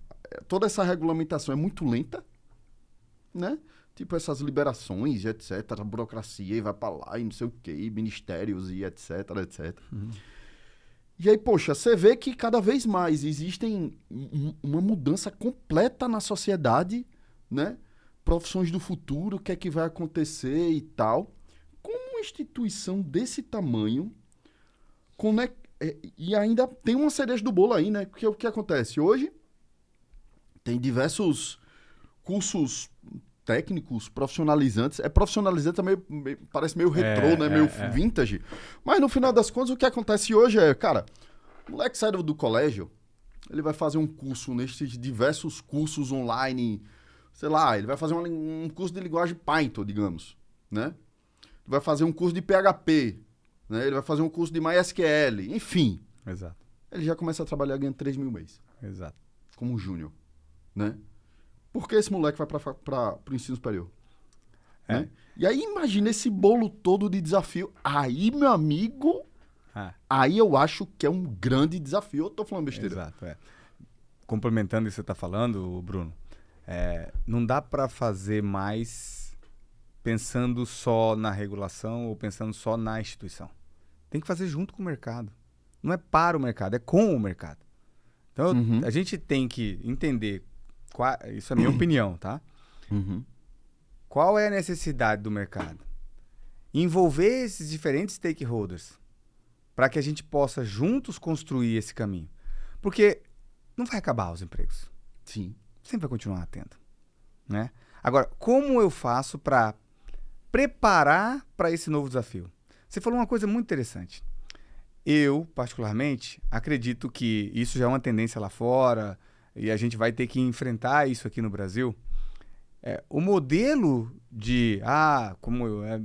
Toda essa regulamentação é muito lenta, né? Tipo essas liberações, etc, a burocracia, e vai para lá, e não sei o quê, ministérios, e etc, etc. E aí, poxa, você vê que cada vez mais existem uma mudança completa na sociedade, né? Profissões do futuro, o que é que vai acontecer e tal. Como uma instituição desse tamanho, e ainda tem uma cereja do bolo aí, né? Porque o que acontece? Hoje, Tem diversos cursos técnicos, profissionalizantes. Profissionalizante é parece meio retrô, né? Meio vintage. Mas no final das contas, o que acontece hoje é, cara, o moleque sai do colégio, ele vai fazer um curso nesses diversos cursos online, sei lá, ele vai fazer um curso de linguagem Python, digamos, né? Ele vai fazer um curso de PHP, né? Ele vai fazer um curso de MySQL, enfim. Exato. Ele já começa a trabalhar ganhando 3 mil mês. Exato. Como júnior, né? Por que esse moleque vai para o ensino superior? Né? E aí imagina esse bolo todo de desafio. Aí, meu amigo, aí eu acho que é um grande desafio. Eu tô falando besteira. Exato, Complementando o que você está falando, Bruno, não dá para fazer mais pensando só na regulação ou pensando só na instituição. Tem que fazer junto com o mercado. Não é para o mercado, é com o mercado. Então, a gente tem que entender, isso é a minha opinião, tá? Qual é a necessidade do mercado? Envolver esses diferentes stakeholders para que a gente possa juntos construir esse caminho. Porque não vai acabar os empregos. Sim. Sempre vai continuar tendo, né? Agora, como eu faço para preparar para esse novo desafio? Você falou uma coisa muito interessante. Eu, particularmente, acredito que isso já é uma tendência lá fora e a gente vai ter que enfrentar isso aqui no Brasil. O modelo de,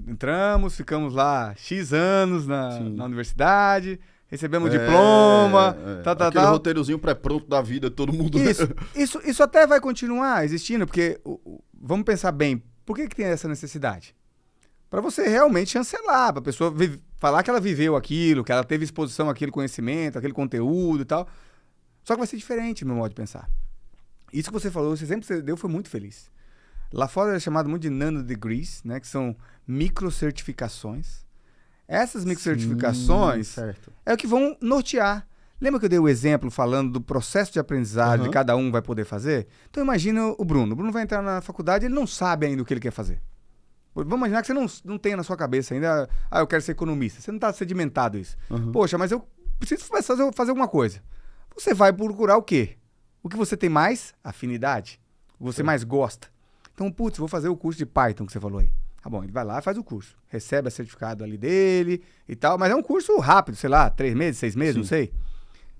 entramos, ficamos lá X anos na universidade, recebemos diploma, aquele roteirozinho pré-pronto da vida, todo mundo... Isso até vai continuar existindo, porque, vamos pensar bem, por que tem essa necessidade? Para você realmente chancelar, para a pessoa falar que ela viveu aquilo, que ela teve exposição àquele conhecimento, àquele conteúdo e tal. Só que vai ser diferente no meu modo de pensar. Isso que você falou, esse exemplo que você deu foi muito feliz. Lá fora é chamado muito de nanodegrees, né, que são microcertificações. Essas microcertificações é o que vão nortear. Lembra que eu dei o exemplo falando do processo de aprendizagem que cada um vai poder fazer? Então imagina o Bruno. O Bruno vai entrar na faculdade e ele não sabe ainda o que ele quer fazer. Vamos imaginar que você não tem na sua cabeça ainda, eu quero ser economista. Você não está sedimentado isso. Poxa, mas eu preciso começar a fazer alguma coisa. Você vai procurar o quê? O que você tem mais afinidade? O que você mais gosta? Então, vou fazer o curso de Python que você falou aí. Tá bom, ele vai lá e faz o curso. Recebe a certificado ali dele e tal, mas é um curso rápido, sei lá, 3 meses, 6 meses, não sei.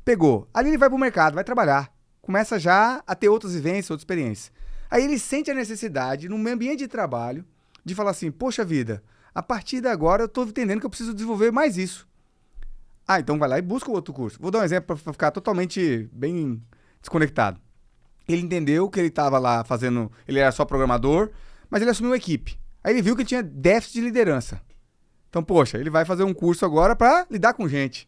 Pegou. Ali ele vai pro mercado, vai trabalhar. Começa já a ter outras vivências, outras experiências. Aí ele sente a necessidade, no meu ambiente de trabalho, de falar assim, poxa vida, a partir de agora eu tô entendendo que eu preciso desenvolver mais isso. Então vai lá e busca outro curso. Vou dar um exemplo para ficar totalmente bem desconectado. Ele entendeu que ele estava lá fazendo, ele era só programador, mas ele assumiu uma equipe. Aí ele viu que tinha déficit de liderança. Então, poxa, ele vai fazer um curso agora para lidar com gente.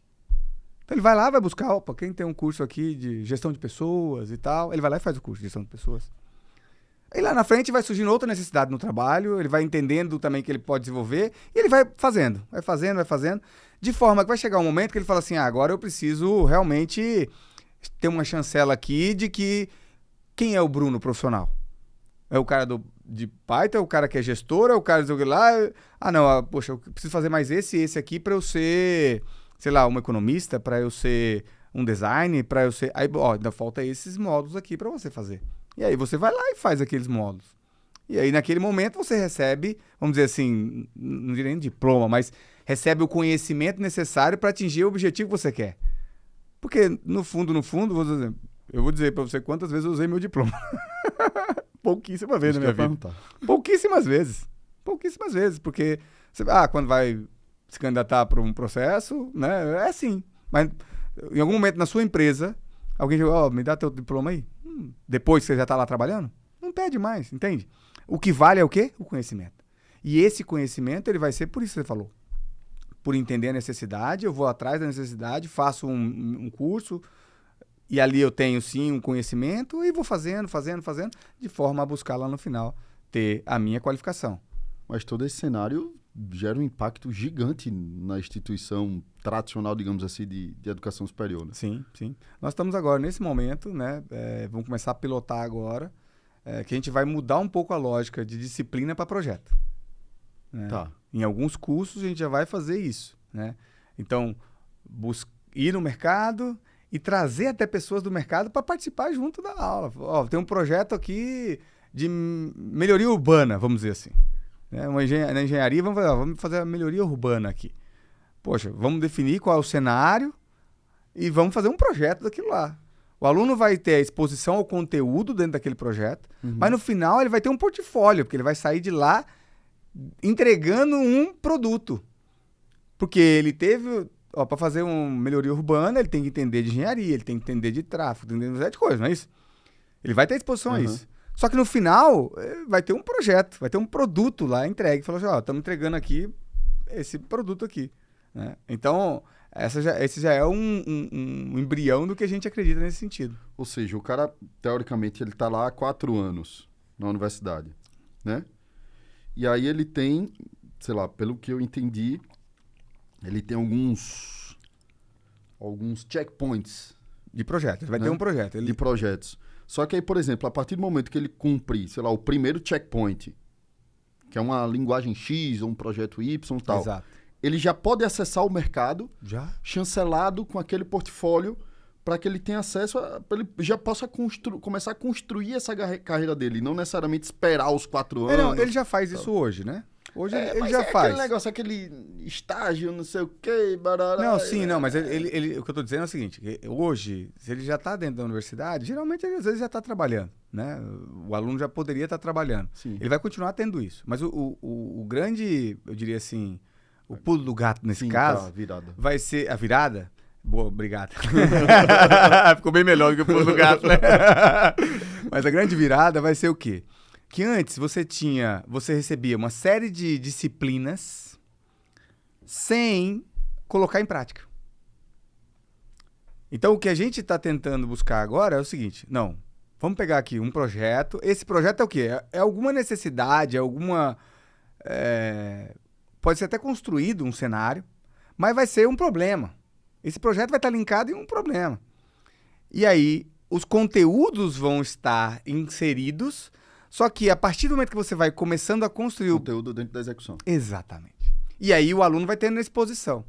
Então ele vai lá, vai buscar, quem tem um curso aqui de gestão de pessoas e tal, ele vai lá e faz o curso de gestão de pessoas. Aí lá na frente vai surgindo outra necessidade no trabalho, ele vai entendendo também que ele pode desenvolver, e ele vai fazendo, de forma que vai chegar um momento que ele fala assim, agora eu preciso realmente ter uma chancela aqui de que quem é o Bruno profissional? É o cara de Python, é o cara que é gestor, é o cara de lá, poxa, eu preciso fazer mais esse aqui para eu ser, sei lá, um economista, para eu ser um design, para eu ser... Aí, ainda falta esses módulos aqui para você fazer. E aí você vai lá e faz aqueles módulos. E aí naquele momento você recebe, vamos dizer assim, não diria nem diploma, mas recebe o conhecimento necessário para atingir o objetivo que você quer. Porque no fundo, eu vou dizer para você quantas vezes eu usei meu diploma. Pouquíssimas vezes na minha vida. Pouquíssimas vezes, porque você, quando vai se candidatar para um processo, né, é assim. Mas em algum momento na sua empresa, alguém diz, me dá teu diploma aí. Depois que você já está lá trabalhando, não pede mais, entende? O que vale é o quê? O conhecimento. E esse conhecimento, ele vai ser por isso que você falou. Por entender a necessidade, eu vou atrás da necessidade, faço um curso, e ali eu tenho sim um conhecimento, e vou fazendo, de forma a buscar lá no final ter a minha qualificação. Mas todo esse cenário gera um impacto gigante na instituição tradicional, digamos assim, de educação superior, né? Sim. Nós estamos agora, nesse momento, né? Vamos começar a pilotar agora, que a gente vai mudar um pouco a lógica de disciplina para projeto. Né? Tá. Em alguns cursos a gente já vai fazer isso, né? Então, ir no mercado, e trazer até pessoas do mercado para participar junto da aula. Ó, tem um projeto aqui de melhoria urbana, vamos dizer assim. Né? Na engenharia, vamos fazer a melhoria urbana aqui. Poxa, vamos definir qual é o cenário e vamos fazer um projeto daquilo lá. O aluno vai ter a exposição ao conteúdo dentro daquele projeto, mas no final ele vai ter um portfólio, porque ele vai sair de lá entregando um produto. Porque ele teve... para fazer uma melhoria urbana, ele tem que entender de engenharia, ele tem que entender de tráfego, tem que entender de coisa, não é isso? Ele vai ter exposição a isso. Só que no final, vai ter um projeto, vai ter um produto lá entregue. Falou assim, estamos entregando aqui esse produto aqui. Né? Então, esse já é um embrião do que a gente acredita nesse sentido. Ou seja, o cara, teoricamente, ele está lá há 4 anos na universidade, né? E aí ele tem, sei lá, pelo que eu entendi, ele tem alguns checkpoints. De projeto, ele vai ter um projeto. De projetos. Só que aí, por exemplo, a partir do momento que ele cumprir, sei lá, o primeiro checkpoint, que é uma linguagem X ou um projeto Y e tal, Exato. ele já pode acessar o mercado chancelado com aquele portfólio para que ele tenha acesso, para ele já possa começar a construir essa carreira dele, não necessariamente esperar os 4 anos. Não, ele já faz isso hoje, né? Hoje ele já faz. Aquele negócio, aquele estágio, não sei o quê, barará. Não, sim, não, mas ele, o que eu tô dizendo é o seguinte, hoje, se ele já está dentro da universidade, geralmente ele às vezes já está trabalhando, né? O aluno já poderia estar trabalhando. Sim. Ele vai continuar tendo isso. Mas o grande, eu diria assim, o pulo do gato nesse caso, tá, virada. vai ser a virada. Boa, obrigado. Ficou bem melhor do que o pulo do gato, né? Mas a grande virada vai ser o quê? Que antes você recebia uma série de disciplinas sem colocar em prática. Então, o que a gente está tentando buscar agora é o seguinte, não, vamos pegar aqui um projeto, esse projeto é o quê? É alguma necessidade, pode ser até construído um cenário, mas vai ser um problema. Esse projeto vai estar linkado em um problema. E aí, os conteúdos vão estar inseridos. Só que a partir do momento que você vai começando a construir conteúdo dentro da execução. Exatamente. E aí o aluno vai tendo a exposição.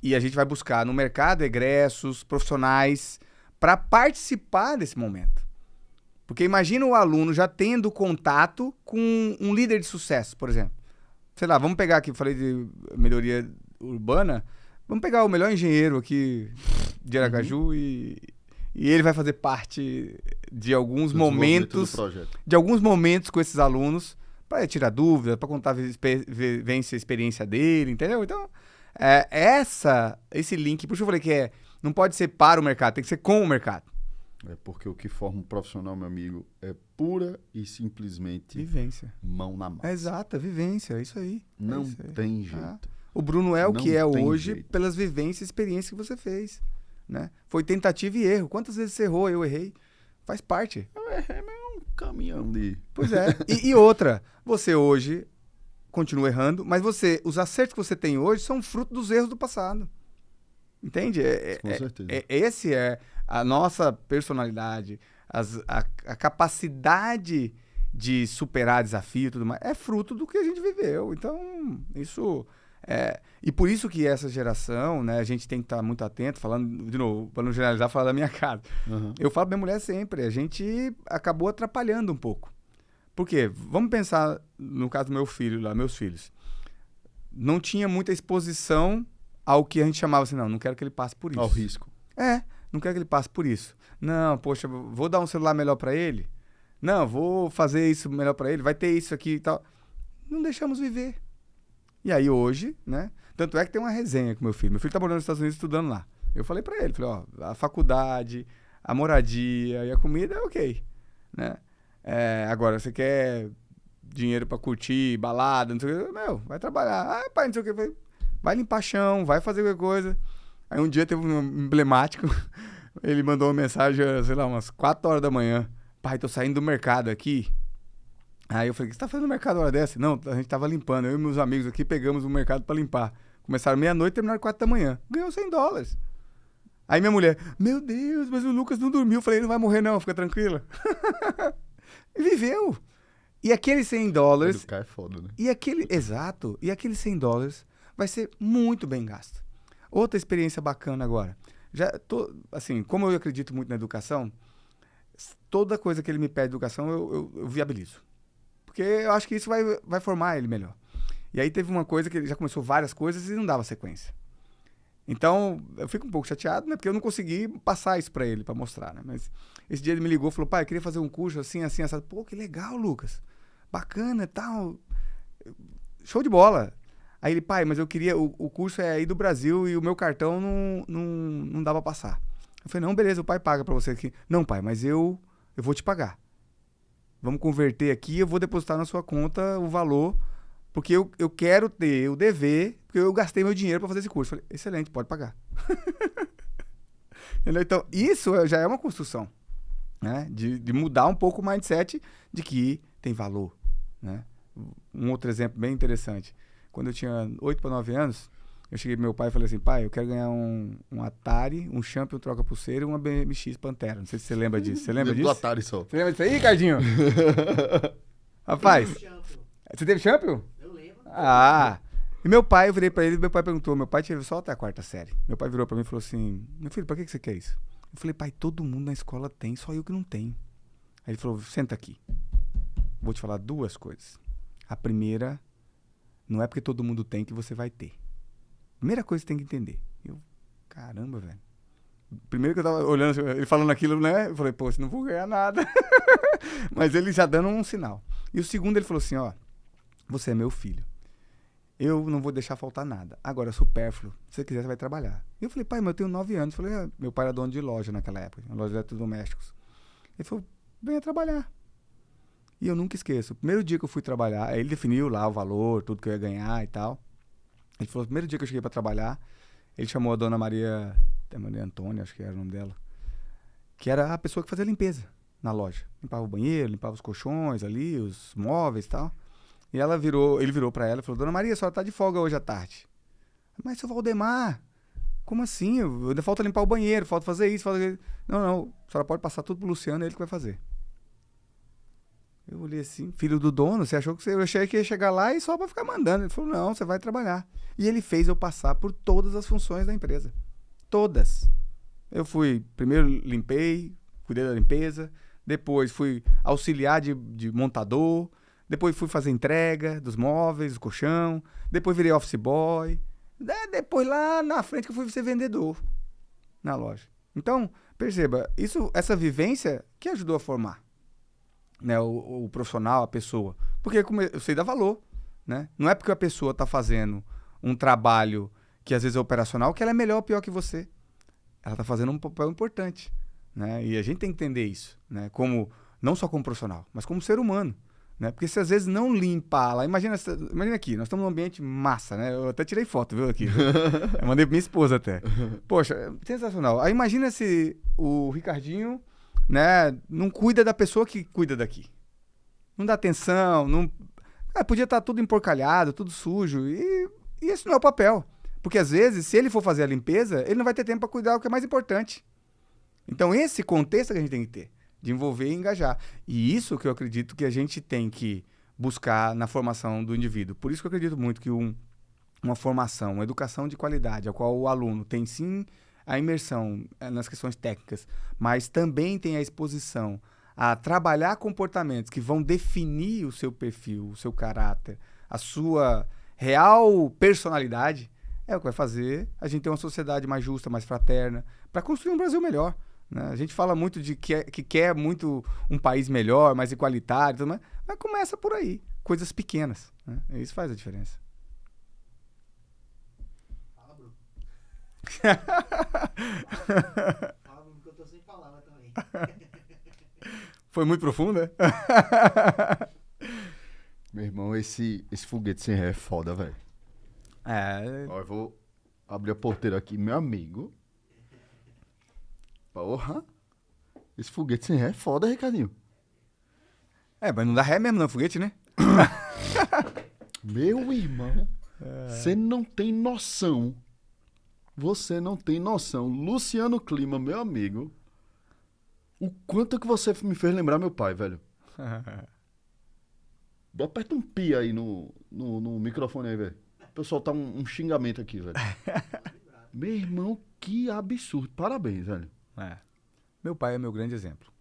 E a gente vai buscar no mercado egressos, profissionais, para participar desse momento. Porque imagina o aluno já tendo contato com um líder de sucesso, por exemplo. Sei lá, vamos pegar aqui, falei de melhoria urbana, vamos pegar o melhor engenheiro aqui de Aracaju e ele vai fazer parte de alguns momentos com esses alunos para tirar dúvidas, para contar a experiência dele, entendeu? Então, esse link, por isso eu falei que não pode ser para o mercado, tem que ser com o mercado. É porque o que forma um profissional, meu amigo, é pura e simplesmente vivência. Mão na massa. Exato, vivência, é isso aí. Não tem jeito. O Bruno é o que é hoje jeito. Pelas vivências e experiências que você fez. Né? Foi tentativa e erro. Quantas vezes você errou? Eu errei. Faz parte. Eu errei, mas é um caminhão de... Pois é. E outra, você hoje continua errando, mas os acertos que você tem hoje são fruto dos erros do passado. Entende? Com certeza. Esse é a nossa personalidade, a capacidade de superar desafio e tudo mais, é fruto do que a gente viveu. Então, isso... E por isso que essa geração, né, a gente tem que estar muito atento, falando, de novo, para não generalizar, falar da minha casa. Uhum. Eu falo pra minha mulher sempre, a gente acabou atrapalhando um pouco. Por quê? Vamos pensar no caso do meu filho lá, meus filhos. Não tinha muita exposição ao que a gente chamava assim, não quero que ele passe por isso. Ao risco. Não quero que ele passe por isso. Não, poxa, vou dar um celular melhor para ele? Não, vou fazer isso melhor para ele, vai ter isso aqui e tal. Não deixamos viver. E aí hoje, né? Tanto é que tem uma resenha com meu filho. Meu filho tá morando nos Estados Unidos estudando lá. Eu falei pra ele, a faculdade, a moradia e a comida é ok, né? Agora, você quer dinheiro pra curtir, balada, não sei o que, vai trabalhar. Pai, não sei o que, vai limpar chão, vai fazer qualquer coisa. Aí um dia teve um emblemático, ele mandou uma mensagem, sei lá, umas 4 horas da manhã. Pai, tô saindo do mercado aqui. Aí eu falei, o que você tá fazendo no mercado hora dessa? Não, a gente tava limpando. Eu e meus amigos aqui pegamos o mercado pra limpar. Começaram meia-noite e terminaram 4 da manhã. Ganhou $100. Aí minha mulher, meu Deus, mas o Lucas não dormiu. Eu falei, ele não vai morrer não, fica tranquila. E viveu. E aqueles $100... Educar é foda, né? Exato. E aqueles $100 vai ser muito bem gasto. Outra experiência bacana agora. Assim, como eu acredito muito na educação, toda coisa que ele me pede educação, eu viabilizo. Porque eu acho que isso vai formar ele melhor. E aí teve uma coisa que ele já começou várias coisas e não dava sequência. Então, eu fico um pouco chateado, né? Porque eu não consegui passar isso pra ele, pra mostrar, né? Mas esse dia ele me ligou e falou, pai, eu queria fazer um curso assim, assim, assado. Pô, que legal, Lucas. Bacana e tal. Show de bola. Aí ele, pai, mas eu queria... O curso é aí do Brasil e o meu cartão não dá pra passar. Eu falei, não, beleza, o pai paga pra você aqui. Não, pai, mas eu vou te pagar. Vamos converter aqui, eu vou depositar na sua conta o valor... Porque eu quero ter o dever, porque eu gastei meu dinheiro para fazer esse curso. Falei, excelente, pode pagar. Entendeu? Então, isso já é uma construção, né? De mudar um pouco o mindset de que tem valor, né? Um outro exemplo bem interessante. Quando eu tinha 8 para 9 anos, eu cheguei pro meu pai e falei assim, pai, eu quero ganhar um Atari, um Champion troca-pulseira e uma BMX Pantera. Não sei se você lembra disso. Você lembra disso? Do Atari só. Você lembra disso aí, Ricardinho? Rapaz, você teve Champion? Ah, e meu pai, eu virei pra ele, meu pai perguntou, meu pai teve só até a 4ª série. Meu pai virou pra mim e falou assim, meu filho, pra que você quer isso? Eu falei, pai, todo mundo na escola tem, só eu que não tenho. Aí ele falou, senta aqui, vou te falar 2 coisas. A primeira, não é porque todo mundo tem que você vai ter. Primeira coisa que você tem que entender. Eu, caramba, velho. Primeiro que eu tava olhando, ele falando aquilo, né? Eu falei, pô, você não vou ganhar nada. Mas ele já dando um sinal. E o segundo, ele falou assim, ó, você é meu filho. Eu não vou deixar faltar nada. Agora, supérfluo, se você quiser, você vai trabalhar. E eu falei, pai, mas eu tenho 9 anos. Eu falei, meu pai era dono de loja naquela época, uma loja de eletrodomésticos. Ele falou, venha trabalhar. E eu nunca esqueço. O primeiro dia que eu fui trabalhar, ele definiu lá o valor, tudo que eu ia ganhar e tal. Ele falou, o primeiro dia que eu cheguei pra trabalhar, ele chamou a dona Maria Antônia, acho que era o nome dela, que era a pessoa que fazia limpeza na loja. Limpava o banheiro, limpava os colchões ali, os móveis e tal. E ele virou pra ela e falou, dona Maria, a senhora tá de folga hoje à tarde. Mas, seu Valdemar, como assim? Ainda falta limpar o banheiro, falta fazer isso, falta... Não, a senhora pode passar tudo pro Luciano, é ele que vai fazer. Eu olhei assim, filho do dono, você achou que eu achei que ia chegar lá e só pra ficar mandando. Ele falou, não, você vai trabalhar. E ele fez eu passar por todas as funções da empresa. Todas. Eu primeiro limpei, cuidei da limpeza, depois fui auxiliar de montador, depois fui fazer entrega dos móveis, do colchão. Depois virei office boy. Depois lá na frente que eu fui ser vendedor na loja. Então, perceba, essa vivência que ajudou a formar, né, o profissional, a pessoa. Porque eu sei dar valor, né? Não é porque a pessoa está fazendo um trabalho que às vezes é operacional que ela é melhor ou pior que você. Ela está fazendo um papel importante, né? E a gente tem que entender isso, né? Não só como profissional, mas como ser humano. Né? Porque se às vezes não limpar lá, imagina aqui, nós estamos num ambiente massa, né? Eu até tirei foto, viu, aqui. Eu mandei pra minha esposa até. Poxa, sensacional. Aí imagina se o Ricardinho, né, não cuida da pessoa que cuida daqui. Não dá atenção, não... podia estar tudo emporcalhado, tudo sujo, e esse não é o papel. Porque às vezes, se ele for fazer a limpeza, ele não vai ter tempo para cuidar do que é mais importante. Então esse contexto que a gente tem que ter. De envolver e engajar. E isso que eu acredito que a gente tem que buscar na formação do indivíduo. Por isso que eu acredito muito que uma formação, uma educação de qualidade, a qual o aluno tem sim a imersão nas questões técnicas, mas também tem a exposição a trabalhar comportamentos que vão definir o seu perfil, o seu caráter, a sua real personalidade, é o que vai fazer a gente ter uma sociedade mais justa, mais fraterna, para construir um Brasil melhor. Né? A gente fala muito de que quer muito um país melhor, mais igualitário, mas começa por aí, coisas pequenas. Né? E isso faz a diferença. Fala, Bruno. Fala, Bruno, que eu tô sem palavra também. Foi muito profunda? Meu irmão, esse foguete sem ré é foda, velho. Ó, eu vou abrir a porteira aqui, meu amigo. Porra. Esse foguete sem ré é foda, Ricardinho. Mas não dá ré mesmo, não, foguete, né? Meu irmão, você não tem noção. Você não tem noção. Luciano Clima, meu amigo. O quanto que você me fez lembrar meu pai, velho. Aperta um pi aí no microfone aí, velho. O pessoal tá um xingamento aqui, velho. Meu irmão, que absurdo. Parabéns, velho. É. Meu pai é meu grande exemplo.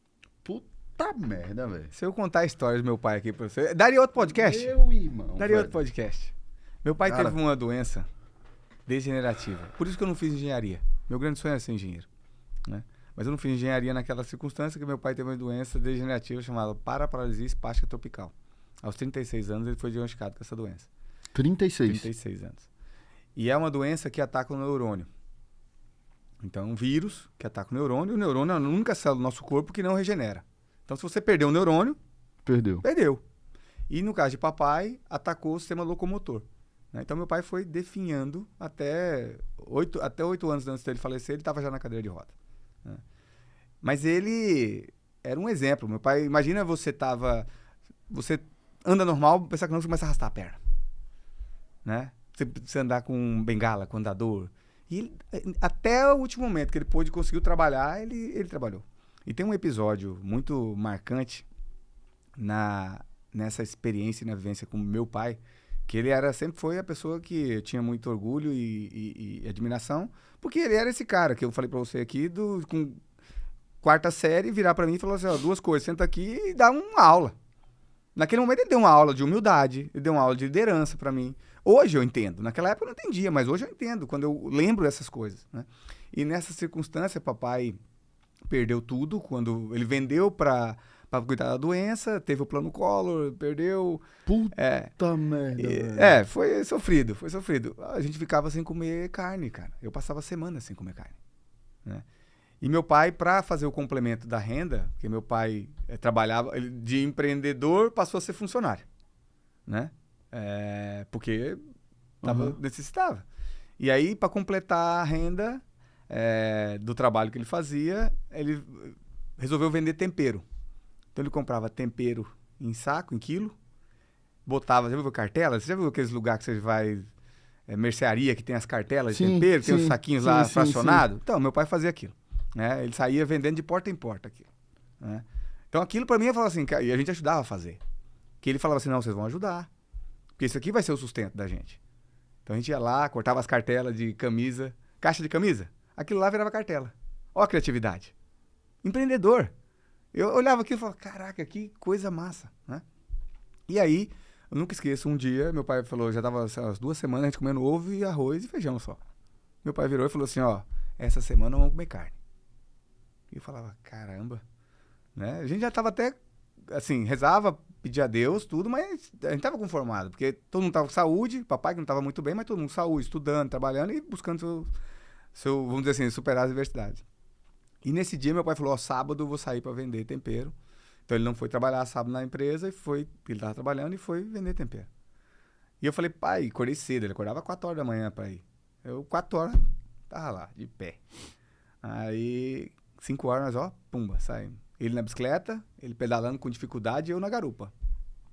Puta merda, velho. Se eu contar a história do meu pai aqui pra você... Daria outro podcast? Meu irmão, Daria outro podcast. Meu pai Cara, teve uma doença degenerativa. Por isso que eu não fiz engenharia. Meu grande sonho era ser engenheiro, né? Mas eu não fiz engenharia naquela circunstância que meu pai teve uma doença degenerativa chamada paraplegia espástica tropical. Aos 36 anos ele foi diagnosticado com essa doença. 36. 36 anos. E é uma doença que ataca o neurônio. Então é um vírus que ataca o neurônio. E o neurônio é a única célula do nosso corpo que não regenera. Então se você perdeu o neurônio, perdeu. E no caso de papai, atacou o sistema locomotor. Então meu pai foi definhando até 8 anos antes dele falecer, ele estava já na cadeira de roda. Mas ele era um exemplo. Meu pai, imagina você anda normal, pensar que não, você começa a arrastar a perna. Né? Você andar com bengala, com andador. E ele, até o último momento que ele conseguiu trabalhar, ele trabalhou. E tem um episódio muito marcante nessa experiência e na vivência com meu pai, que ele sempre foi a pessoa que tinha muito orgulho e admiração, porque ele era esse cara que eu falei pra você aqui, com quarta série, virar pra mim e falar assim, ó, 2 coisas, senta aqui e dá uma aula. Naquele momento ele deu uma aula de humildade, ele deu uma aula de liderança pra mim. Hoje eu entendo, naquela época eu não entendia, mas hoje eu entendo, quando eu lembro dessas coisas, né? E nessa circunstância, papai perdeu tudo, quando ele vendeu pra cuidar da doença, teve o plano Collor, perdeu... Puta merda. Foi sofrido. A gente ficava sem comer carne, cara. Eu passava semanas sem comer carne, né? E meu pai, para fazer o complemento da renda, porque meu pai trabalhava de empreendedor, passou a ser funcionário, né? Porque necessitava. E aí, para completar a renda do trabalho que ele fazia, ele resolveu vender tempero. Então ele comprava tempero em saco, em quilo, botava, já viu cartela? Você já viu aqueles lugares que você vai, mercearia, que tem as cartelas de tempero, tem os saquinhos lá fracionados? Então, meu pai fazia aquilo, né? Ele saía vendendo de porta em porta aquilo, né? Então aquilo pra mim, eu falava assim, e a gente ajudava a fazer. Que ele falava assim, não, vocês vão ajudar, porque isso aqui vai ser o sustento da gente. Então a gente ia lá, cortava as cartelas de camisa, caixa de camisa, aquilo lá virava cartela. Ó a criatividade. Empreendedor. Eu olhava aquilo e falava, caraca, que coisa massa, né? E aí, eu nunca esqueço, um dia, meu pai falou, já tava as 2 semanas a gente comendo ovo e arroz e feijão só. Meu pai virou e falou assim, ó, essa semana vamos comer carne. E eu falava, caramba, né? A gente já tava até, assim, rezava, pedia a Deus, tudo, mas a gente tava conformado, porque todo mundo tava com saúde, papai que não tava muito bem, mas todo mundo com saúde, estudando, trabalhando e buscando seu vamos dizer assim, superar as adversidades. E nesse dia meu pai falou, ó, sábado eu vou sair para vender tempero. Então ele não foi trabalhar sábado na empresa, ele tava trabalhando e foi vender tempero. E eu falei, pai, acordei cedo, ele acordava 4 horas da manhã para ir. Eu, 4 horas, tava lá, de pé. Aí, 5 horas, ó, pumba, saímos. Ele na bicicleta, ele pedalando com dificuldade e eu na garupa.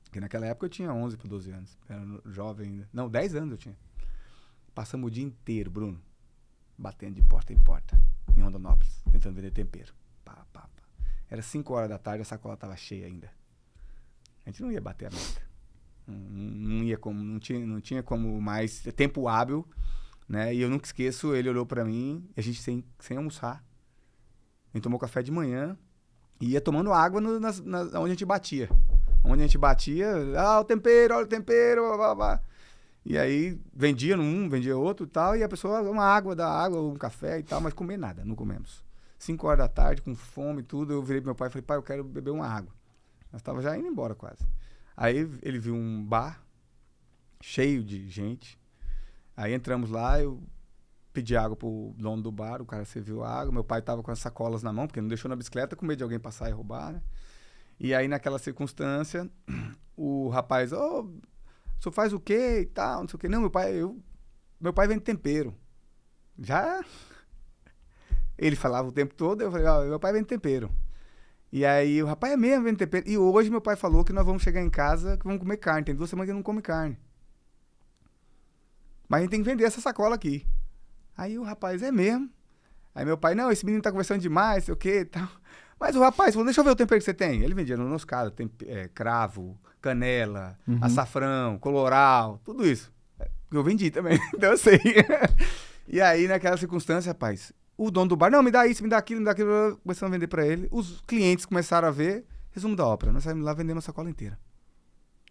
Porque naquela época eu tinha 11 para 12 anos, era jovem ainda. Não, 10 anos eu tinha. Passamos o dia inteiro, Bruno, batendo de porta em porta. Em Rondonópolis, tentando vender tempero. Era 5 horas da tarde, a sacola estava cheia ainda. A gente não ia bater a meta. Não tinha como mais tempo hábil, né? E eu nunca esqueço, ele olhou para mim, a gente sem almoçar. A gente tomou café de manhã e ia tomando água onde a gente batia. Onde a gente batia, olha o tempero, blá, blá, blá. E aí vendia um, vendia outro e tal, e a pessoa, uma água, dá água, um café e tal, mas comer nada, não comemos. 5 horas da tarde, com fome e tudo, eu virei pro meu pai e falei, pai, eu quero beber uma água. Nós tava já indo embora quase. Aí ele viu um bar cheio de gente, aí entramos lá, eu pedi água pro dono do bar, o cara serviu a água, meu pai tava com as sacolas na mão, porque não deixou na bicicleta, com medo de alguém passar e roubar, né? E aí naquela circunstância, o rapaz, o senhor faz o quê e tal, não sei o quê. Não, meu pai vende tempero. Já? Ele falava o tempo todo, eu falei, meu pai vende tempero. E aí o rapaz é mesmo, vende tempero. E hoje meu pai falou que nós vamos chegar em casa, que vamos comer carne. Tem 2 semanas que não come carne. Mas a gente tem que vender essa sacola aqui. Aí o rapaz, é mesmo? Aí meu pai, não, esse menino tá conversando demais, sei o quê e tal. Mas o rapaz falou, deixa eu ver o tempero que você tem. Ele vendia no nosso caso, cravo, canela, açafrão, coloral, tudo isso. Eu vendi também, então eu sei. E aí, naquela circunstância, rapaz, o dono do bar, não, me dá isso, me dá aquilo, começamos a vender pra ele. Os clientes começaram a ver, resumo da ópera, nós saímos lá vendendo a sacola inteira.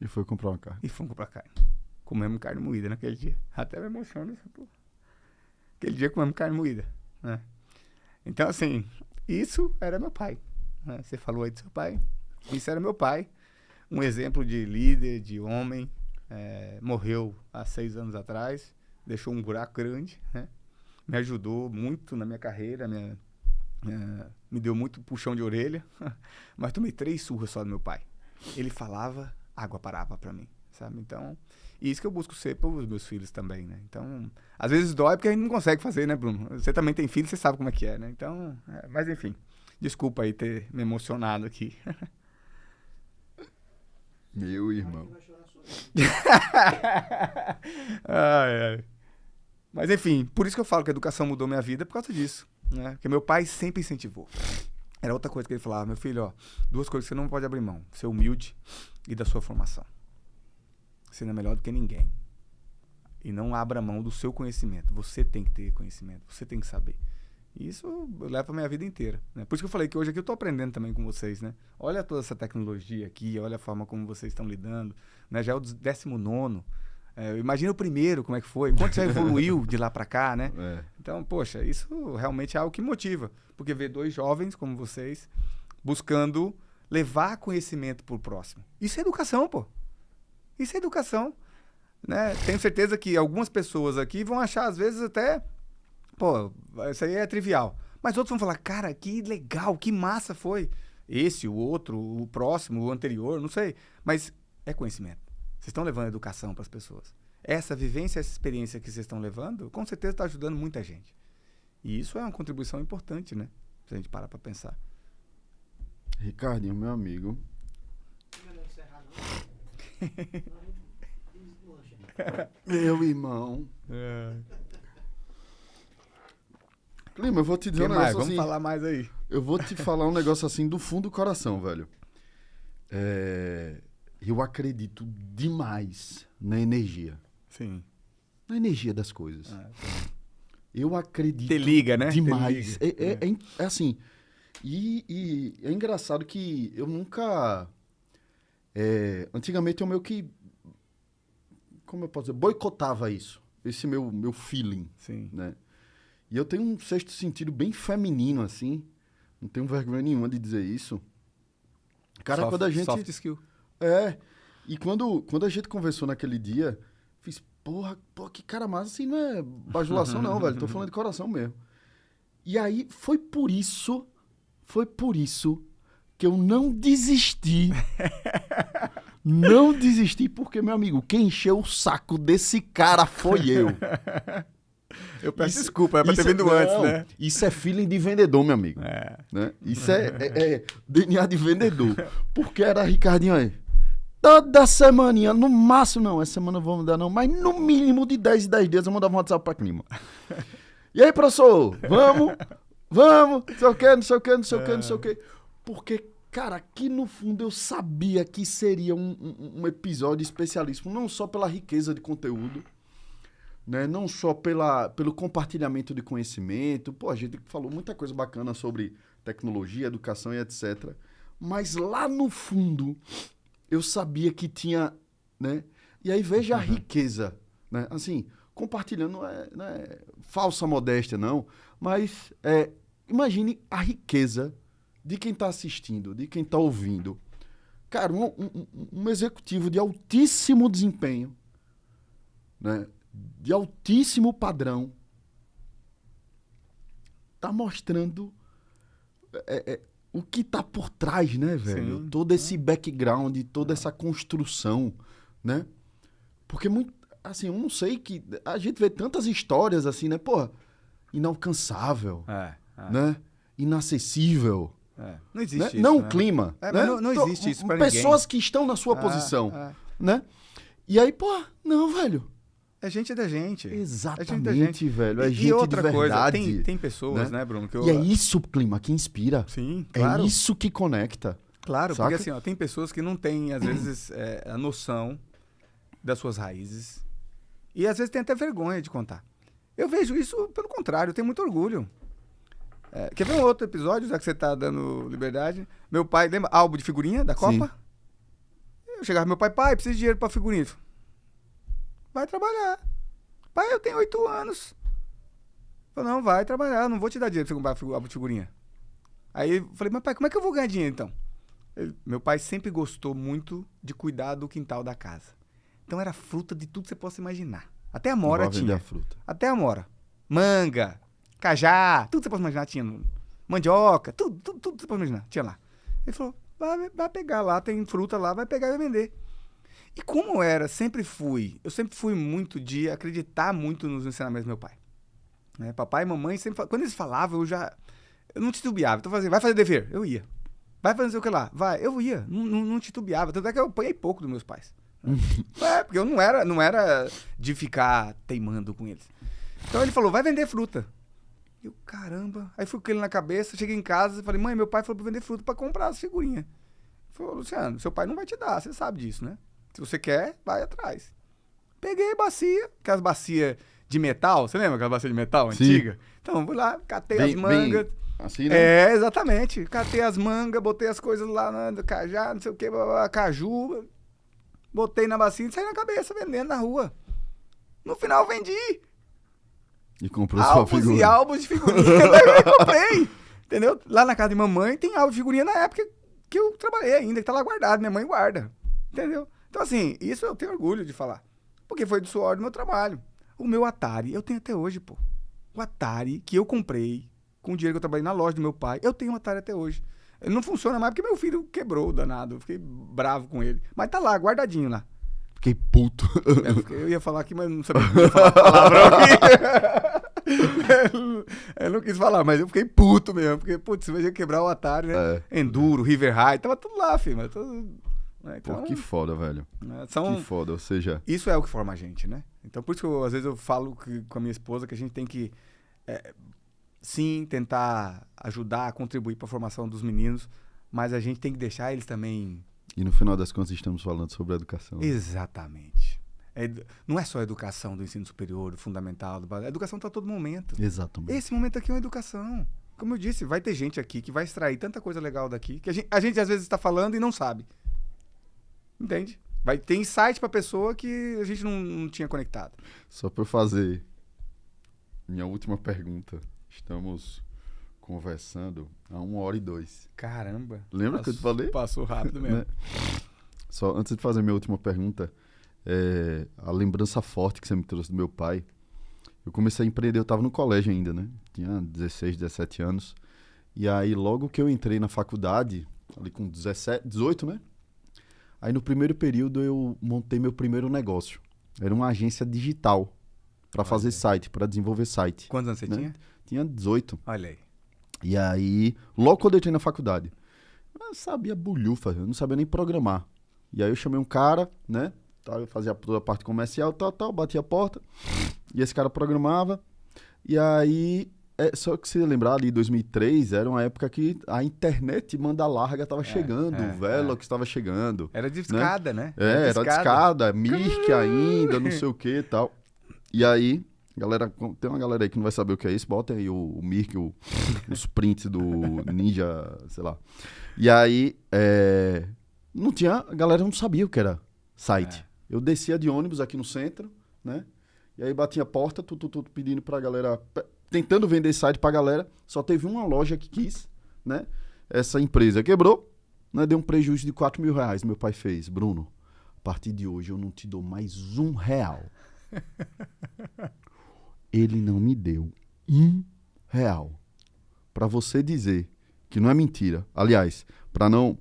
E foi comprar uma carne. E fomos comprar carne. Comemos carne moída naquele dia. Até me emociona essa porra. Aquele dia comemos carne moída, né? Então, assim, isso era meu pai, né? Você falou aí do seu pai. Isso era meu pai. Um exemplo de líder, de homem. Morreu há 6 anos atrás. Deixou um buraco grande, né? Me ajudou muito na minha carreira. Me deu muito puxão de orelha. Mas tomei 3 surras só do meu pai. Ele falava, água parava pra mim, sabe? Então, isso que eu busco ser para os meus filhos também, né? Então, às vezes dói porque a gente não consegue fazer, né, Bruno? Você também tem filho, você sabe como é que é, né? Então, mas enfim, desculpa aí ter me emocionado aqui. Meu irmão. Ai. Mas enfim, por isso que eu falo que a educação mudou minha vida, por causa disso, né? Porque meu pai sempre incentivou. Era outra coisa que ele falava, meu filho, ó, 2 coisas que você não pode abrir mão, ser humilde e da sua formação. Você não é melhor do que ninguém. E não abra mão do seu conhecimento. Você tem que ter conhecimento, você tem que saber. E isso eu levo a minha vida inteira, né? Por isso que eu falei que hoje aqui eu tô aprendendo também com vocês, né? Olha toda essa tecnologia aqui, olha a forma como vocês estão lidando, né? Já é o 19º. Imagina o primeiro, como é que foi, quanto já evoluiu de lá para cá, né? Então, poxa, isso realmente é algo que motiva. Porque ver 2 jovens como vocês buscando levar conhecimento pro próximo. Isso é educação, pô. Isso é educação, né? Tenho certeza que algumas pessoas aqui vão achar, às vezes, até... Pô, isso aí é trivial. Mas outros vão falar, cara, que legal, que massa foi. Esse, o outro, o próximo, o anterior, não sei. Mas é conhecimento. Vocês estão levando educação para as pessoas. Essa vivência, essa experiência que vocês estão levando, com certeza está ajudando muita gente. E isso é uma contribuição importante, né? Se a gente parar para pensar. Ricardinho, meu amigo. Meu irmão. Clima, eu vou te dizer um negócio Vamos assim. falar mais aí. Eu vou te falar um negócio assim do fundo do coração, velho. Eu acredito demais na energia. Sim. Na energia das coisas. Eu acredito Te liga, né? demais. Te liga. É assim. E é engraçado que eu nunca... antigamente eu meio que... Como eu posso dizer? Boicotava isso. Esse meu feeling. Sim. Né? E eu tenho um 6º sentido bem feminino, assim. Não tenho vergonha nenhuma de dizer isso. Cara, quando a gente... Soft skill. E quando a gente conversou naquele dia, fiz, porra, que cara massa, assim, não é bajulação não, velho. Tô falando de coração mesmo. E aí, foi por isso que eu não desisti. Não desisti, porque, meu amigo, quem encheu o saco desse cara foi eu. Eu peço desculpa, é pra ter vindo antes, né? Isso é feeling de vendedor, meu amigo. Né? Isso é DNA de vendedor. Porque era Ricardinho aí. Toda semaninha, no máximo, não, essa semana eu vou mudar não, mas no mínimo de 10 em 10 dias eu mandava um WhatsApp pra Clima. E aí, professor, vamos, não sei o quê. Porque, cara, aqui no fundo eu sabia que seria um episódio especialíssimo, não só pela riqueza de conteúdo, né? Não só pelo compartilhamento de conhecimento. Pô, a gente falou muita coisa bacana sobre tecnologia, educação e etc. Mas lá no fundo, eu sabia que tinha, né? E aí veja a riqueza, né? Assim, compartilhando, não é falsa modéstia, não. Mas imagine a riqueza de quem está assistindo, de quem está ouvindo. Cara, um executivo de altíssimo desempenho, né? De altíssimo padrão, tá mostrando o que tá por trás, né, velho? Sim. Todo esse background, toda essa construção, né? Porque muito, assim, eu não sei que a gente vê tantas histórias assim, né? Porra, inalcançável, né? Inacessível. Não existe Né? isso, não né? o clima. Mas né? não existe isso pra ninguém. Pessoas que estão na sua posição, né? E aí, pô, não, velho. É gente da gente. Exatamente, é gente. velho. É gente e outra de verdade. coisa, tem pessoas, né, Bruno? E é isso, clima, que inspira. Sim, claro. É isso que conecta. Claro, saca? porque assim, ó, tem pessoas que não têm, às vezes, a noção das suas raízes. E às vezes tem até vergonha de contar. Eu vejo isso pelo contrário, eu tenho muito orgulho. Quer ver um outro episódio, já que você tá dando liberdade? Meu pai, lembra álbum de figurinha da Copa? Sim. Eu chegava meu pai, preciso de dinheiro pra figurinha. Vai trabalhar. Pai, eu tenho 8 anos. Falei, não, vai trabalhar, não vou te dar dinheiro pra você comprar álbum de figurinha. Aí eu falei, mas pai, como é que eu vou ganhar dinheiro então? Meu pai sempre gostou muito de cuidar do quintal da casa. Então era fruta de tudo que você possa imaginar. Até a amora tinha. A fruta. Até a amora. Manga, cajá, tudo que você pode imaginar tinha. Mandioca, tudo que você pode imaginar. Tinha lá. Ele falou, vai pegar lá, tem fruta lá, vai pegar e vai vender. E como eu sempre fui muito de acreditar muito nos ensinamentos do meu pai. Papai e mamãe sempre, quando eles falavam, eu não titubeava. Então eu fazia, vai fazer dever, eu ia. Vai fazer o que lá, vai, eu ia. Não titubeava, tanto é que eu apanhei pouco dos meus pais. Porque eu não era de ficar teimando com eles. Então ele falou, vai vender fruta. Eu, caramba. Aí fui com ele na cabeça, cheguei em casa e falei, mãe, meu pai falou pra vender fruta pra comprar as figurinhas. Ele falou, Luciano, seu pai não vai te dar, você sabe disso, né? Se você quer, vai atrás. Peguei a bacia, aquelas bacias de metal, você lembra aquela bacia de metal antiga? Então, fui lá, catei as mangas. Assim, né? Exatamente. Catei as mangas, botei as coisas lá no cajá, não sei o que, caju. Botei na bacia e saí na cabeça, vendendo na rua. No final, vendi. E comprou sua figurinha. E álbuns de figurinha. Eu comprei. Entendeu? Lá na casa de mamãe tem álbum de figurinha na época que eu trabalhei ainda, que tá lá guardado. Minha mãe guarda. Entendeu? Então, assim, isso eu tenho orgulho de falar. Porque foi do suor do meu trabalho. O meu Atari, eu tenho até hoje, pô. O Atari que eu comprei com o dinheiro que eu trabalhei na loja do meu pai, eu tenho um Atari até hoje. Ele não funciona mais porque meu filho quebrou o danado. Eu fiquei bravo com ele. Mas tá lá, guardadinho lá. Fiquei puto. Eu ia falar aqui, mas não sabia que ia falar palavrão aqui. Eu não quis falar, mas eu fiquei puto mesmo. Porque, putz, você ia quebrar o Atari, né? Enduro, River High, tava tudo lá, filho. Mas tudo... Então, pô, que foda, velho. Que foda, ou seja... Isso é o que forma a gente, né? Então, por isso que às vezes eu falo com a minha esposa que a gente tem que, sim, tentar ajudar, contribuir para a formação dos meninos, mas a gente tem que deixar eles também... E no final das contas estamos falando sobre a educação. Exatamente. Não é só a educação do ensino superior, do fundamental, a educação está a todo momento. Exatamente. Esse momento aqui é uma educação. Como eu disse, vai ter gente aqui que vai extrair tanta coisa legal daqui, que a gente às vezes está falando e não sabe. Entende? Vai ter insight pra pessoa que a gente não tinha conectado. Só pra eu fazer minha última pergunta. Estamos conversando há 1h02. Caramba. Lembra que eu te falei? Passou rápido mesmo. Né? Só antes de fazer minha última pergunta, a lembrança forte que você me trouxe do meu pai. Eu comecei a empreender, eu tava no colégio ainda, né? Tinha 16, 17 anos. E aí, logo que eu entrei na faculdade, ali com 18, né? Aí no primeiro período eu montei meu primeiro negócio. Era uma agência digital para fazer site, para desenvolver site. Quantos anos você tinha? Tinha 18. Olha aí. E aí, logo quando eu entrei na faculdade, eu sabia bulhufa, eu não sabia nem programar. E aí eu chamei um cara, né? Eu fazia toda a parte comercial, batia a porta. E esse cara programava. E aí... só que se lembrar ali, 2003, era uma época que a internet banda larga tava chegando, o Velox estava chegando. Era de escada, né? Era de escada, Mirk ainda, não sei o que e tal. E aí, galera, tem uma galera aí que não vai saber o que é isso, bota aí o Mirk, os prints do Ninja, sei lá. E aí, não tinha, a galera não sabia o que era site. Eu descia de ônibus aqui no centro, né? E aí batia a porta, tudo pedindo pra galera... Tentando vender site pra galera, só teve uma loja que quis, né? Essa empresa quebrou, né? Deu um prejuízo de R$4.000. Meu pai fez, Bruno, a partir de hoje eu não te dou mais R$1. Ele não me deu R$1. Pra você dizer que não é mentira. Aliás,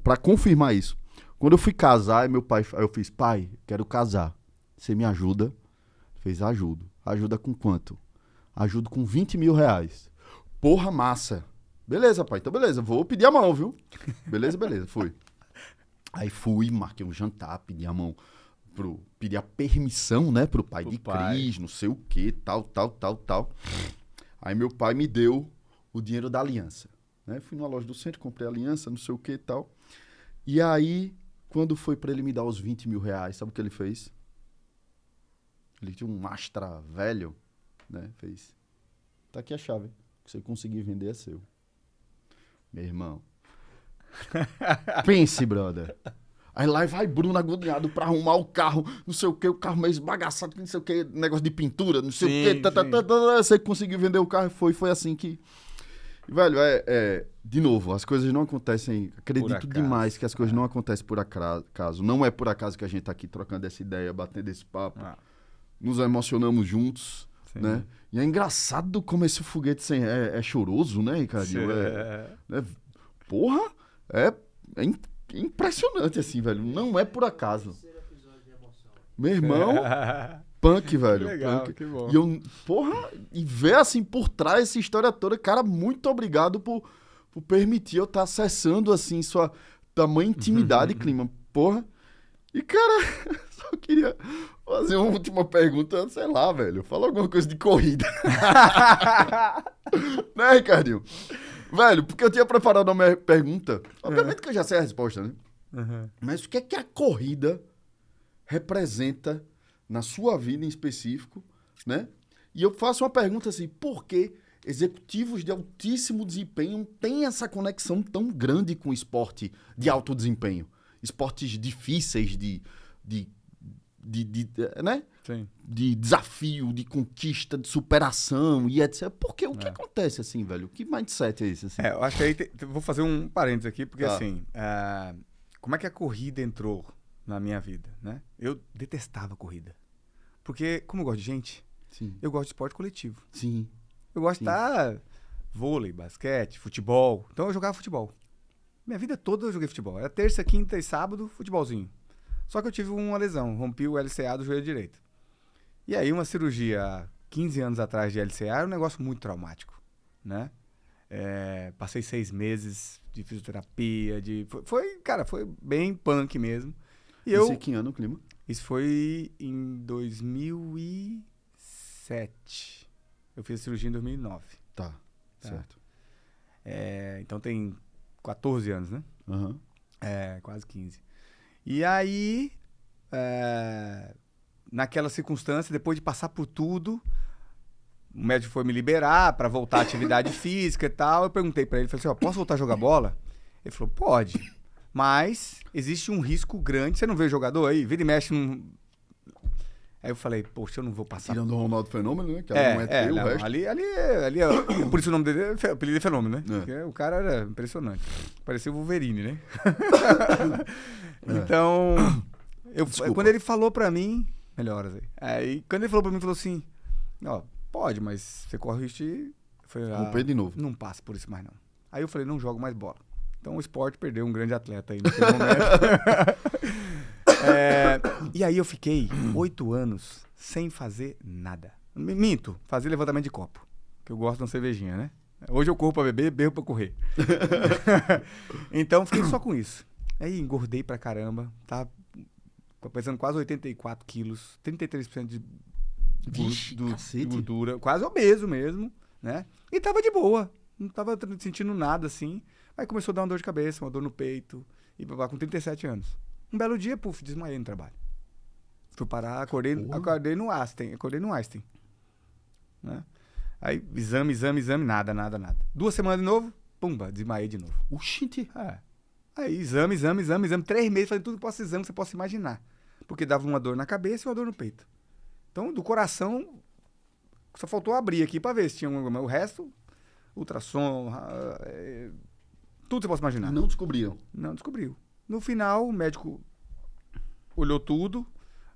pra confirmar isso. Quando eu fui casar, meu pai, eu fiz, pai, quero casar. Você me ajuda? Ele fez, ajudo. Ajuda com quanto? Ajudo com R$20.000. Porra, massa. Beleza, pai. Então, beleza. Vou pedir a mão, viu? Beleza. Fui. Aí fui, marquei um jantar, pedi a mão, pedi a permissão, né, pro pai de Cris, não sei o que, tal. Aí meu pai me deu o dinheiro da aliança, né? Fui numa loja do centro, comprei a aliança, não sei o que e tal. E aí, quando foi pra ele me dar os R$20.000, sabe o que ele fez? Ele tinha um Astra velho, né? Fez. Tá aqui a chave. Se você conseguir vender, é seu. Meu irmão. Pense, brother. Aí lá vai Bruno agoniado pra arrumar o carro, não sei o que, o carro meio esbagaçado, não sei o que, negócio de pintura, não sei o que. Você conseguiu vender o carro, foi assim que... Velho, de novo, as coisas não acontecem... Acredito demais que as coisas não acontecem por acaso. Não é por acaso que a gente tá aqui trocando essa ideia, batendo esse papo. Nos emocionamos juntos, né? E é engraçado como esse foguete é choroso, né, Ricardinho? Porra, é impressionante, assim, velho. Não é por acaso. Meu irmão, punk, velho. Que legal, punk. que bom. E ver, assim, por trás essa história toda. Cara, muito obrigado por permitir eu estar acessando, assim, sua tamanha intimidade, Clima. Porra. E, cara, só queria fazer uma última pergunta, sei lá, velho. Fala alguma coisa de corrida. Né, Ricardinho? Velho, porque eu tinha preparado uma minha pergunta. Obviamente que eu já sei a resposta, né? Mas o que é que a corrida representa na sua vida em específico, né? E eu faço uma pergunta assim, por que executivos de altíssimo desempenho têm essa conexão tão grande com o esporte de alto desempenho? Esportes difíceis né? Sim. De desafio, de conquista, de superação e etc. Porque o que acontece assim, velho? Que mindset é esse? Assim? Eu acho que aí vou fazer um parênteses aqui, porque assim, como é que a corrida entrou na minha vida, né? Eu detestava corrida. Porque, como eu gosto de gente, Sim. eu gosto de esporte coletivo. Sim. Eu gosto de estar vôlei, basquete, futebol. Então eu jogava futebol. Minha vida toda eu joguei futebol. Era terça, quinta e sábado, futebolzinho. Só que eu tive uma lesão, rompi o LCA do joelho direito. E aí uma cirurgia há 15 anos atrás de LCA era um negócio muito traumático, né? Passei 6 meses de fisioterapia, foi bem punk mesmo. Isso que ano, Clima? Isso foi em 2007. Eu fiz a cirurgia em 2009. Tá. Certo. Então tem 14 anos, né? Uhum. Quase 15. E aí, naquela circunstância, depois de passar por tudo, o médico foi me liberar para voltar à atividade física e tal. Eu perguntei para ele, falei assim, posso voltar a jogar bola? Ele falou, pode, mas existe um risco grande. Você não vê jogador aí? Vira e mexe num... Aí eu falei, poxa, eu não vou passar... Tirando o Ronaldo Fenômeno, né? Que não é teu, o resto. Ali por isso o nome dele, o apelido é Fenômeno, né? Porque o cara era impressionante. Parecia o Wolverine, né? Então, quando ele falou pra mim... Melhoras aí. Aí, quando ele falou pra mim, falou assim, pode, mas você corre o risco de... Romper de novo. Não passa por isso mais, não. Aí eu falei, não jogo mais bola. Então o esporte perdeu um grande atleta aí naquele momento. E aí eu fiquei 8 anos sem fazer nada. Minto, fazer levantamento de copo. Que eu gosto de uma cervejinha, né? Hoje eu corro pra beber, bebo pra correr. Então fiquei só com isso. Aí engordei pra caramba. Tava pesando quase 84 quilos. 33% de gordura. Quase obeso mesmo, né? E tava de boa. Não tava sentindo nada assim. Aí começou a dar uma dor de cabeça, uma dor no peito. E com 37 anos. Um belo dia, desmaiei no trabalho. Fui parar, acordei no Einstein. Né? Aí, exame, nada. 2 semanas de novo, pumba, desmaiei de novo. Oxente. Aí, exame. 3 meses, fazendo tudo que você possa imaginar. Porque dava uma dor na cabeça e uma dor no peito. Então, do coração, só faltou abrir aqui pra ver se tinha alguma. O resto, ultrassom, tudo que você possa imaginar. Não descobriram? Não descobriu. No final, o médico olhou tudo,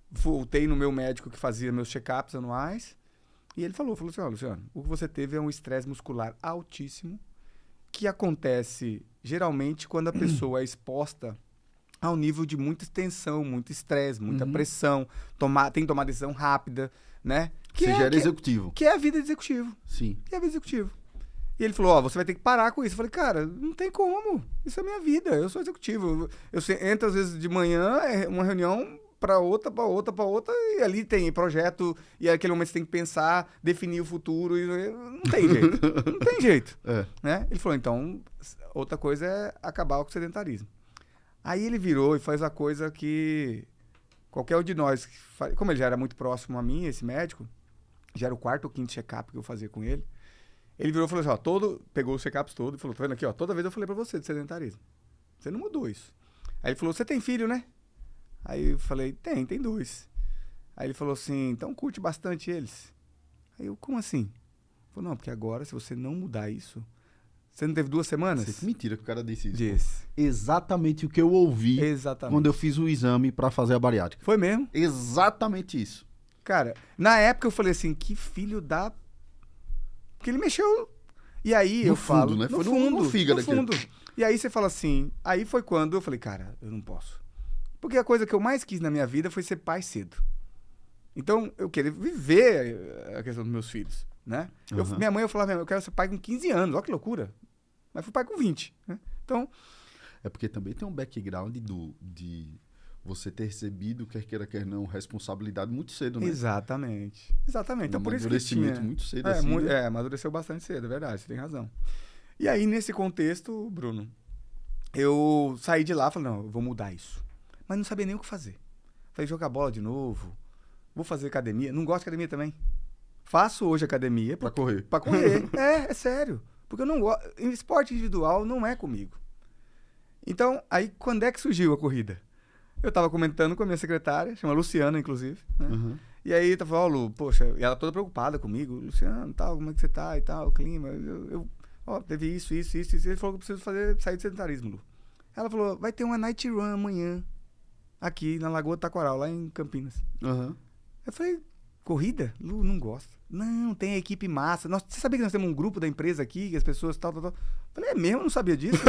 voltei no meu médico que fazia meus check-ups anuais, e ele falou assim, Luciano, o que você teve é um estresse muscular altíssimo, que acontece geralmente quando a pessoa é exposta ao nível de muita tensão, muito estresse, muita pressão, tem que tomar decisão rápida, né? Você já era executivo. Que é a vida de executivo. Sim. Que é a vida de executivo. E ele falou, você vai ter que parar com isso. Eu falei, cara, não tem como. Isso é minha vida. Eu sou executivo. Eu entro, às vezes, de manhã, uma reunião pra outra, e ali tem projeto, e naquele momento você tem que pensar, definir o futuro. Não tem jeito. Não tem jeito. Né? Ele falou, então, outra coisa é acabar com o sedentarismo. Aí ele virou e faz a coisa que qualquer um de nós, como ele já era muito próximo a mim, esse médico, já era o 4º ou 5º check-up que eu fazia com ele. Ele virou e falou assim, ó, pegou os check-ups todos e falou, tá vendo aqui, ó, toda vez eu falei pra você de sedentarismo. Você não mudou isso. Aí ele falou, você tem filho, né? Aí eu falei, tem 2. Aí ele falou assim, então curte bastante eles. Aí eu, como assim? Ele falou, não, porque agora, se você não mudar isso... Você não teve 2 semanas? Mentira que o cara disse isso. Disse. Exatamente o que eu ouvi quando eu fiz o exame pra fazer a bariátrica. Foi mesmo? Exatamente isso. Cara, na época eu falei assim, que filho da... Porque ele mexeu... E aí No eu fundo, falo... né? No Foi fundo, no fígado no aquele. fundo. E aí você fala assim... Aí foi quando eu falei, cara, eu não posso. Porque a coisa que eu mais quis na minha vida foi ser pai cedo. Então, eu queria viver a questão dos meus filhos, né? Uhum. Minha mãe, eu falava, eu quero ser pai com 15 anos. Olha que loucura. Mas fui pai com 20, né? Então... É porque também tem um background de você ter recebido, quer queira, quer não, responsabilidade muito cedo, né? Exatamente. Então, por isso que Amadurecimento tinha... muito cedo, assim, né? Amadureceu bastante cedo, é verdade, você tem razão. E aí, nesse contexto, Bruno, eu saí de lá e falei, não, eu vou mudar isso. Mas não sabia nem o que fazer. Falei, jogar bola de novo, vou fazer academia. Não gosto de academia também. Faço hoje academia. Pra correr. Pra correr. É sério. Porque eu não gosto... Esporte individual não é comigo. Então, aí, quando é que surgiu a corrida? Eu tava comentando com a minha secretária, chama Luciana, inclusive, né? Uhum. E aí, tava falando, ó, Lu, poxa, e ela toda preocupada comigo, Luciano, tal, como é que você tá e tal, o clima, ó, teve isso, ele falou que eu preciso sair do sedentarismo, Lu. Ela falou, vai ter uma night run amanhã, aqui na Lagoa do Taquaral, lá em Campinas. Uhum. Eu falei, corrida? Lu, não gosto. Não, tem a equipe massa. Você sabia que nós temos um grupo da empresa aqui, que as pessoas tal. Eu falei, é mesmo? Não sabia disso?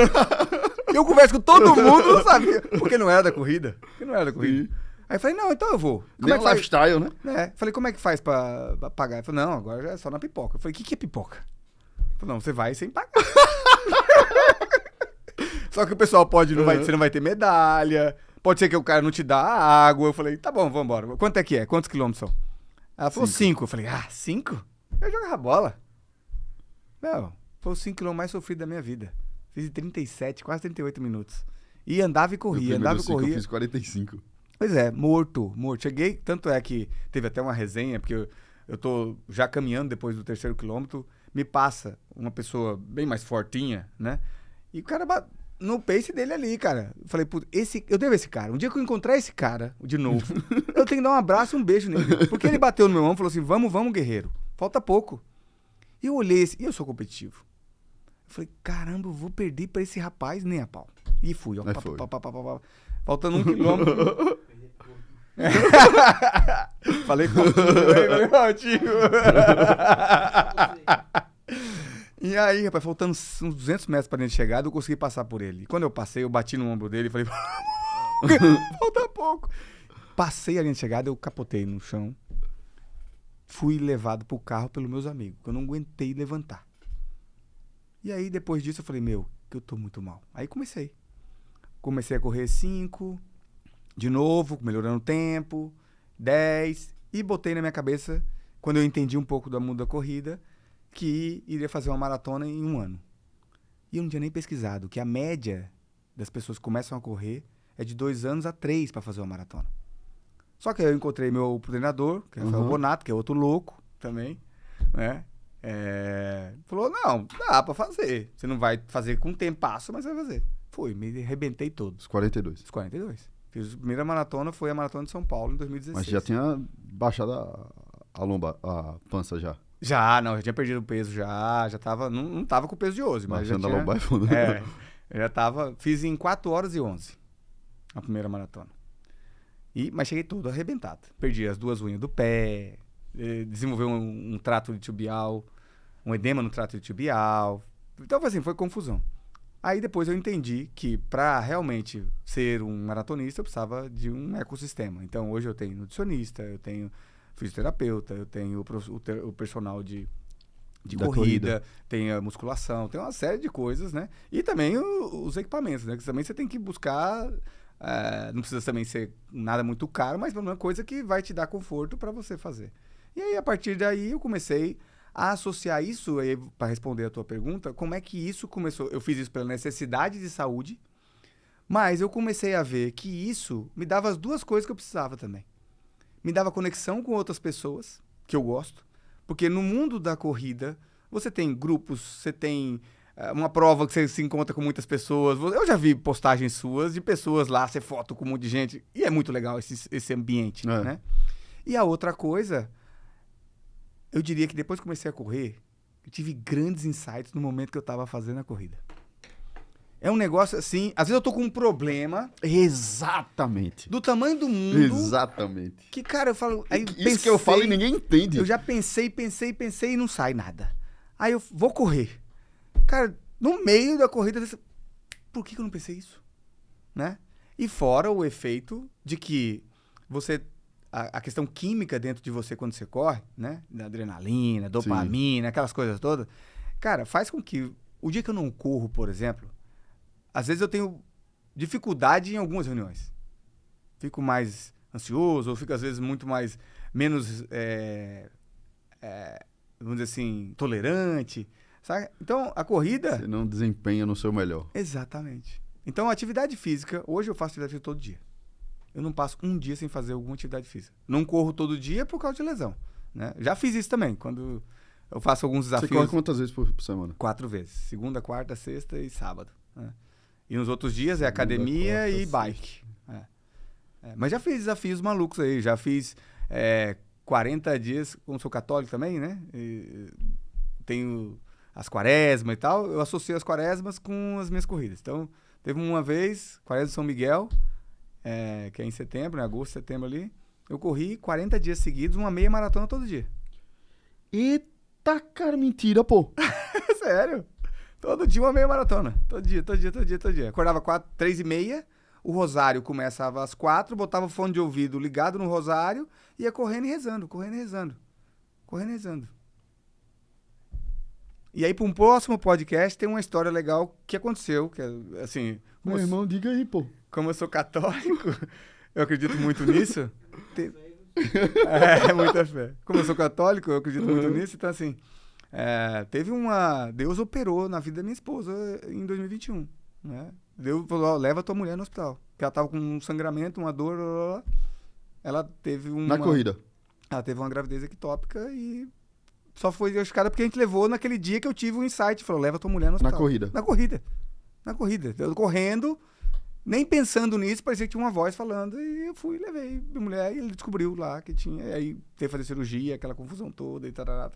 Eu converso com todo mundo, não sabia. Porque não era da corrida. Sim. Aí eu falei, não, então eu vou. Nem é que faz? lifestyle, né? Falei, como é que faz pra pagar? Ele falou, não, agora já é só na pipoca. Eu falei, o que é pipoca? Ele falou, não, você vai sem pagar. Só que o pessoal você não vai ter medalha, pode ser que o cara não te dá água. Eu falei, tá bom, vambora. Quanto é que é? Quantos quilômetros são? Ela falou 5. Eu falei, 5? Eu jogava bola. Não, foi os 5 quilômetros mais sofridos da minha vida. Fiz em 37, quase 38 minutos. E andava e corria, Eu fiz 45. Pois é, morto. Cheguei, tanto é que teve até uma resenha, porque eu tô já caminhando depois do 3º quilômetro, me passa uma pessoa bem mais fortinha, né? E o cara no pace dele ali, cara. Eu falei, putz, eu devo esse cara. Um dia que eu encontrar esse cara de novo, eu tenho que dar um abraço e um beijo nele. Porque ele bateu no meu ombro e falou assim, vamos, guerreiro. Falta pouco. E eu olhei e eu sou competitivo. Eu falei, caramba, eu vou perder pra esse rapaz nem a pau. E fui, ó. Faltando 1 quilômetro. Falei contigo. E aí, rapaz, faltando uns 200 metros pra dentro de chegada, eu consegui passar por ele. E quando eu passei, eu bati no ombro dele e falei, falta pouco. Passei a linha de chegada, eu capotei no chão. Fui levado pro carro pelos meus amigos, que eu não aguentei levantar. E aí, depois disso, eu falei, que eu tô muito mal. Aí comecei a correr 5, de novo, melhorando o tempo, 10, e botei na minha cabeça, quando eu entendi um pouco do mundo da corrida, que iria fazer uma maratona em 1 ano. E eu não tinha nem pesquisado, que a média das pessoas que começam a correr é de 2 anos a 3 para fazer uma maratona. Só que aí eu encontrei meu treinador, que é o Rafael Bonato, que é outro louco também, né? Falou, não, dá pra fazer. Você não vai fazer com tempasso, mas você vai fazer. Fui, me arrebentei todo. Os 42. Os 42. Fiz a primeira maratona, foi a Maratona de São Paulo, em 2016. Mas já tinha baixado a pança já. Já tinha perdido o peso, já tava, não tava com o peso de hoje, mas baixando já tinha... a lombar é foda. Eu já tava, fiz em 4 horas e 11, a primeira maratona. Mas cheguei todo arrebentado. Perdi as 2 unhas do pé, desenvolveu um trato tibial, um edema no trato tibial. Então, assim, foi confusão. Aí depois eu entendi que para realmente ser um maratonista eu precisava de um ecossistema. Então hoje eu tenho nutricionista, eu tenho fisioterapeuta, eu tenho o personal de corrida, tem a musculação, tem uma série de coisas, né? E também os equipamentos, né? Que também você tem que buscar, não precisa também ser nada muito caro, mas uma coisa que vai te dar conforto para você fazer. E aí, a partir daí, eu comecei a associar isso, para responder a tua pergunta, como é que isso começou? Eu fiz isso pela necessidade de saúde, mas eu comecei a ver que isso me dava as 2 coisas que eu precisava também. Me dava conexão com outras pessoas, que eu gosto, Porque no mundo da corrida, você tem grupos, você tem uma prova que você se encontra com muitas pessoas. Eu já vi postagens suas de pessoas lá, você foto com um monte de gente. E é muito legal esse ambiente, né? E a outra coisa, eu diria que depois que comecei a correr, eu tive grandes insights no momento que eu tava fazendo a corrida. É um negócio assim, às vezes eu tô com um problema. Exatamente. Do tamanho do mundo. Exatamente. Que, cara, eu falo... Aí Isso que eu falo e ninguém entende. Eu já pensei e não sai nada. Aí eu vou correr. Cara, no meio da corrida, por que eu não pensei isso? Né? E fora o efeito de que você... A questão química dentro de você quando você corre, né? Da adrenalina, dopamina, aquelas coisas todas. Cara, faz com que... O dia que eu não corro, por exemplo... Às vezes eu tenho dificuldade em algumas reuniões. Fico mais ansioso, ou fico às vezes menos, vamos dizer assim, tolerante, sabe? Então, a corrida... Você não desempenha no seu melhor. Exatamente. Então, a atividade física, hoje eu faço atividade física todo dia. Eu não passo um dia sem fazer alguma atividade física. Não corro todo dia por causa de lesão, né? Já fiz isso também, quando eu faço alguns desafios... Você corre quantas vezes por semana? 4 vezes. Segunda, quarta, sexta e sábado, né? E nos outros dias é academia, quarta, e bike. Mas já fiz desafios malucos aí. Já fiz 40 dias, como sou católico também, né? Tenho as quaresmas e tal. Eu associo as quaresmas com as minhas corridas. Então, teve uma vez, quaresma de São Miguel, que é em setembro, em agosto, setembro ali. Eu corri 40 dias seguidos, uma meia maratona todo dia. Eita, cara, mentira, pô. Sério? Todo dia uma meia maratona. Todo dia. Acordava 3h30, o rosário começava às 4, botava o fone de ouvido ligado no rosário, ia correndo e rezando. E aí, para um próximo podcast, tem uma história legal que aconteceu, que é assim... Meu irmão, diga aí, pô. Como eu sou católico, eu acredito muito nisso. Muita fé. Como eu sou católico, eu acredito muito nisso, então assim... Deus operou na vida da minha esposa em 2021, né? Deus falou, leva tua mulher no hospital, porque ela tava com um sangramento, uma dor, ela teve Na corrida? Ela teve uma gravidez ectópica e só foi diagnosticada porque a gente levou naquele dia que eu tive um insight, falou, leva tua mulher no hospital. Na corrida, eu correndo, nem pensando nisso, parecia que tinha uma voz falando, e eu fui e levei minha mulher, e ele descobriu lá que tinha, e aí teve que fazer cirurgia, aquela confusão toda, e tarará.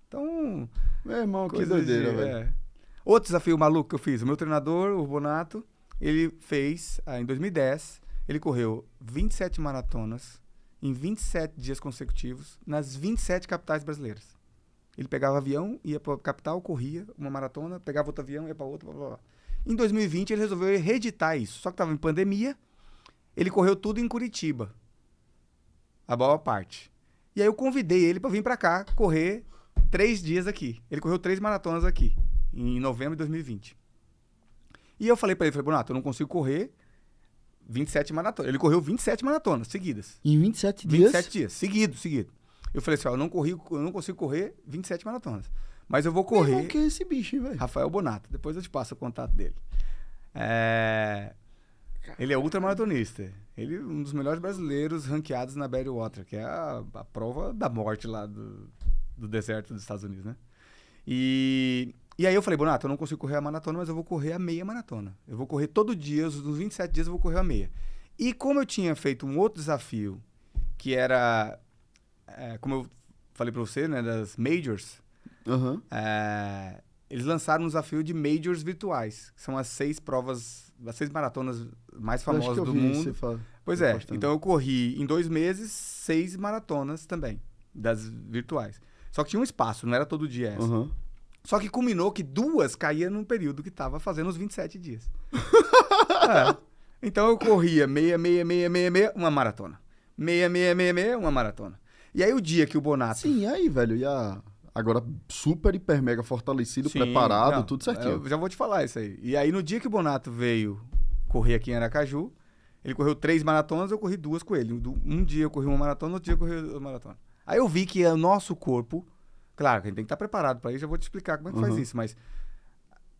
Então... Meu irmão, que doideira, velho. Outro desafio maluco que eu fiz. O meu treinador, o Bonato, ele fez, em 2010, ele correu 27 maratonas em 27 dias consecutivos nas 27 capitais brasileiras. Ele pegava avião, ia pra capital, corria uma maratona, pegava outro avião, ia pra outra, blá, blá, blá. Em 2020, ele resolveu reeditar isso. Só que tava em pandemia, ele correu tudo em Curitiba. A boa parte. E aí eu convidei ele pra vir pra cá correr 3 dias aqui. Ele correu 3 maratonas aqui, em novembro de 2020. E eu falei pra ele, Bonato, eu não consigo correr 27 maratonas. Ele correu 27 maratonas seguidas. Em 27 dias? 27 dias, seguido. Eu falei assim, eu não consigo correr 27 maratonas. Mas eu vou correr... Meu, que é esse bicho, velho? Rafael Bonato. Depois eu te passo o contato dele. Ele é ultramaratonista. Ele é um dos melhores brasileiros ranqueados na Badwater, que é a prova da morte lá do deserto dos Estados Unidos, né? E aí eu falei, Bonato, eu não consigo correr a maratona, mas eu vou correr a meia maratona. Eu vou correr todo dia, nos 27 dias eu vou correr a meia. E como eu tinha feito um outro desafio, que era, como eu falei pra você, né, das Majors, eles lançaram um desafio de Majors virtuais, que são as 6 maratonas mais famosas do mundo. Pois é, então eu corri em 2 meses 6 maratonas também, das virtuais. Só que tinha um espaço, não era todo dia essa. Só que culminou que 2 caíam num período que tava fazendo os 27 dias. Então eu corria meia, uma maratona. Meia, uma maratona. E aí o dia que o Bonato... Sim, aí, velho, agora super, hiper, mega fortalecido, preparado, tudo certinho. Eu já vou te falar isso aí. E aí no dia que o Bonato veio correr aqui em Aracaju, ele correu 3 maratonas, eu corri 2 com ele. Um dia eu corri uma maratona, outro dia eu corri uma maratona. Aí eu vi que o nosso corpo... Claro, que a gente tem que estar preparado para isso, já vou te explicar como é que faz isso, mas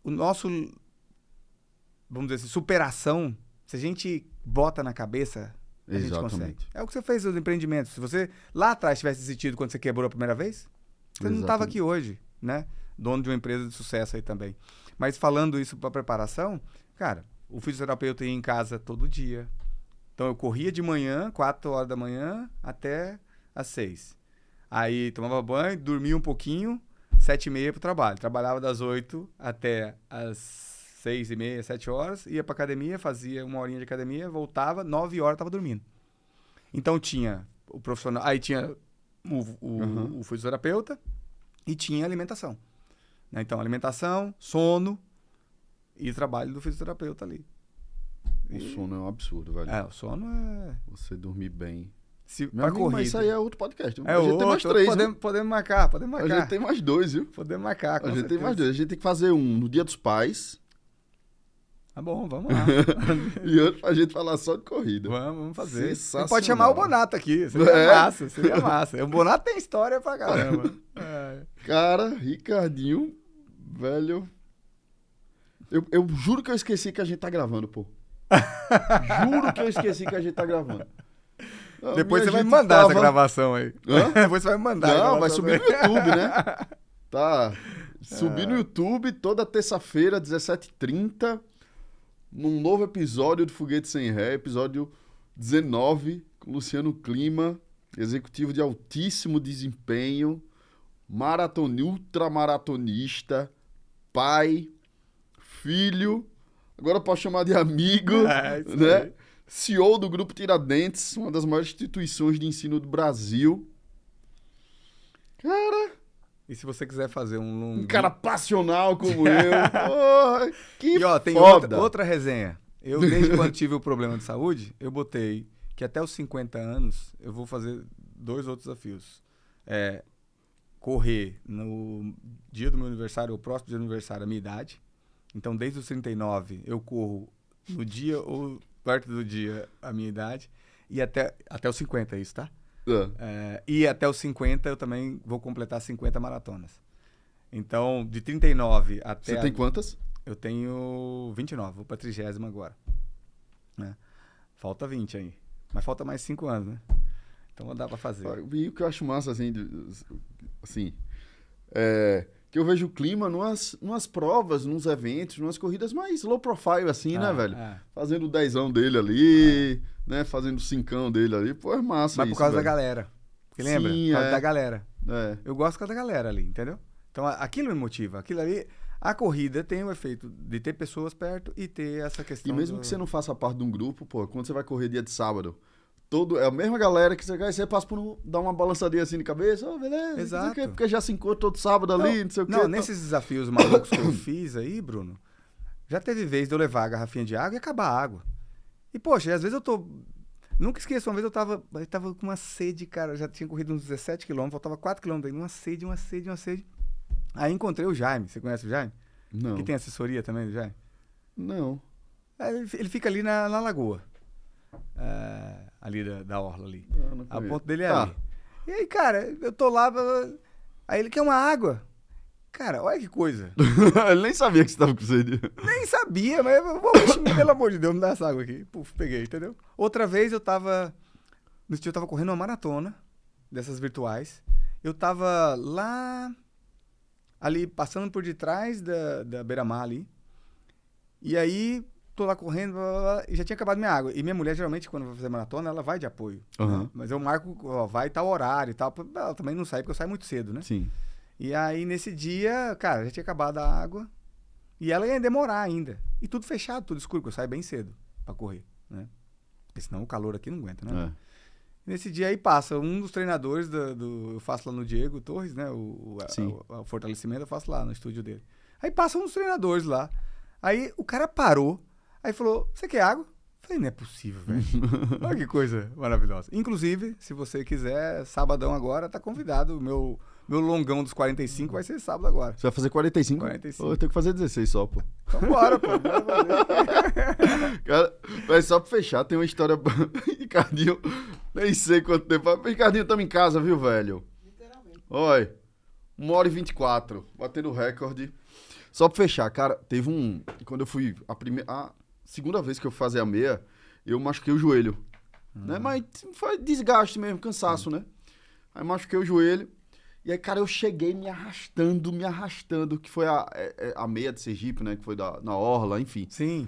o nosso, vamos dizer assim, superação, se a gente bota na cabeça, a gente consegue. É o que você fez nos empreendimentos. Se você lá atrás tivesse desistido quando você quebrou a primeira vez, Você não estava aqui hoje, né? Dono de uma empresa de sucesso aí também. Mas falando isso para preparação, cara, o fisioterapeuta ia em casa todo dia. Então eu corria de manhã, 4 horas da manhã, até às 6. Aí tomava banho, dormia um pouquinho, 7h30 pro trabalho. Trabalhava das 8 até as 6h30, 7 horas, ia pra academia, fazia 1 horinha de academia, voltava, 9 horas tava dormindo. Então tinha o profissional, aí tinha o fisioterapeuta e tinha alimentação. Né? Então alimentação, sono e trabalho do fisioterapeuta ali. O sono é um absurdo, velho. O sono é... Você dormir bem. Pra corrida. Mas isso aí é outro podcast. A gente tem mais 3, podemos marcar. A gente tem mais 2, viu? Podemos marcar, com A gente certeza. tem mais 2. A gente tem que fazer um no Dia dos Pais. Tá bom, vamos lá. E outro pra gente falar só de corrida. Vamos fazer. Sensacional. Você pode chamar o Bonato aqui. Seria massa. O Bonato tem história pra caramba. Cara, Ricardinho, velho... Eu juro que eu esqueci que a gente tá gravando, pô. Juro que eu esqueci que a gente tá gravando. Depois você vai me mandar essa gravação aí. Hã? Depois você vai me mandar. Não, vai subir no YouTube, né? Tá. Subir no YouTube toda terça-feira, 17h30, num novo episódio do Foguete Sem Ré, episódio 19, com Luciano Clima, executivo de altíssimo desempenho, ultramaratonista, pai, filho, agora posso chamar de amigo, né? Aí. CEO do Grupo Tiradentes, uma das maiores instituições de ensino do Brasil. Cara... E se você quiser fazer um cara passional como eu. Porra, que e ó, tem foda. outra resenha. Eu, desde quando tive o problema de saúde, eu botei que até os 50 anos eu vou fazer 2 outros desafios. Correr no dia do meu aniversário, ou próximo dia do aniversário, a minha idade. Então, desde os 39, eu corro no dia ou perto do dia a minha idade. E até os 50, é isso, tá? E até os 50 eu também vou completar 50 maratonas. Então, de 39 até... Você tem quantas? Eu tenho 29, vou pra 30ª agora. Falta 20 aí. Mas falta mais 5 anos, né? Então dá pra fazer. E o que eu acho massa, que eu vejo o Clima numas provas, nos eventos, numas corridas mais low profile, assim, né, velho? Fazendo o 10ão dele ali, né? Fazendo o 5ão dele ali. Pô, é massa. Mas isso, por causa velho. Da galera. Porque lembra? Sim, por causa da galera. Eu gosto por causa da galera ali, entendeu? Então aquilo me motiva. Aquilo ali... A corrida tem o efeito de ter pessoas perto e ter essa questão. E mesmo que você não faça parte de um grupo, pô, quando você vai correr dia de sábado, é a mesma galera que você passa por dar uma balançadinha assim de cabeça, beleza, exato. Porque já se encontra todo sábado ali, não sei o quê. Não, nesses desafios malucos que eu fiz aí, Bruno, já teve vez de eu levar a garrafinha de água e acabar a água. E, poxa, às vezes eu tô... Nunca esqueço, uma vez eu tava com uma sede, cara, eu já tinha corrido uns 17 km, faltava 4 km daí, uma sede. Aí encontrei o Jaime, você conhece o Jaime? Não. Que tem assessoria também do Jaime? Não. Ele fica ali na lagoa. Ali da orla ali. O ponto dele é ali. E aí, cara, eu tô lá, aí ele quer uma água. Cara, olha que coisa. Ele nem sabia que você tava com sede. Nem sabia, mas pelo amor de Deus, me dá essa água aqui. Puf, peguei, entendeu? Outra vez eu tava correndo uma maratona dessas virtuais. Eu tava lá... ali, passando por detrás da beira-mar ali. E aí, tô lá correndo, blá, blá, blá, e já tinha acabado minha água. E minha mulher, geralmente, quando vai fazer maratona, ela vai de apoio. Né? Mas eu marco, vai tal horário e tal. Ela também não sai, porque eu saio muito cedo, né? Sim. E aí, nesse dia, cara, já tinha acabado a água. E ela ia demorar ainda. E tudo fechado, tudo escuro, porque eu saio bem cedo pra correr, né? Porque senão o calor aqui não aguenta, né? Nesse dia aí passa um dos treinadores eu faço lá no Diego Torres, né? O fortalecimento eu faço lá no estúdio dele. Aí passa um dos treinadores lá. Aí o cara parou, aí falou, você quer água? Eu falei, não é possível, velho. Olha que coisa maravilhosa. Inclusive, se você quiser, sabadão agora, tá convidado. O meu longão dos 45 vai ser sábado agora. Você vai fazer 45? 45. Eu tenho que fazer 16 só, pô. Então bora, pô. Cara, mas só pra fechar, tem uma história... Ricardinho, nem sei quanto tempo... Ricardinho, estamos em casa, viu, velho? Literalmente. Olha, 1h24, batendo recorde. Só pra fechar, cara, teve quando eu fui... A segunda vez que eu fui fazer a meia, eu machuquei o joelho. Né? Mas foi desgaste mesmo, cansaço, né? Aí machuquei o joelho. E aí, cara, eu cheguei me arrastando, que foi a meia de Sergipe, né? Que foi na Orla, enfim. Sim.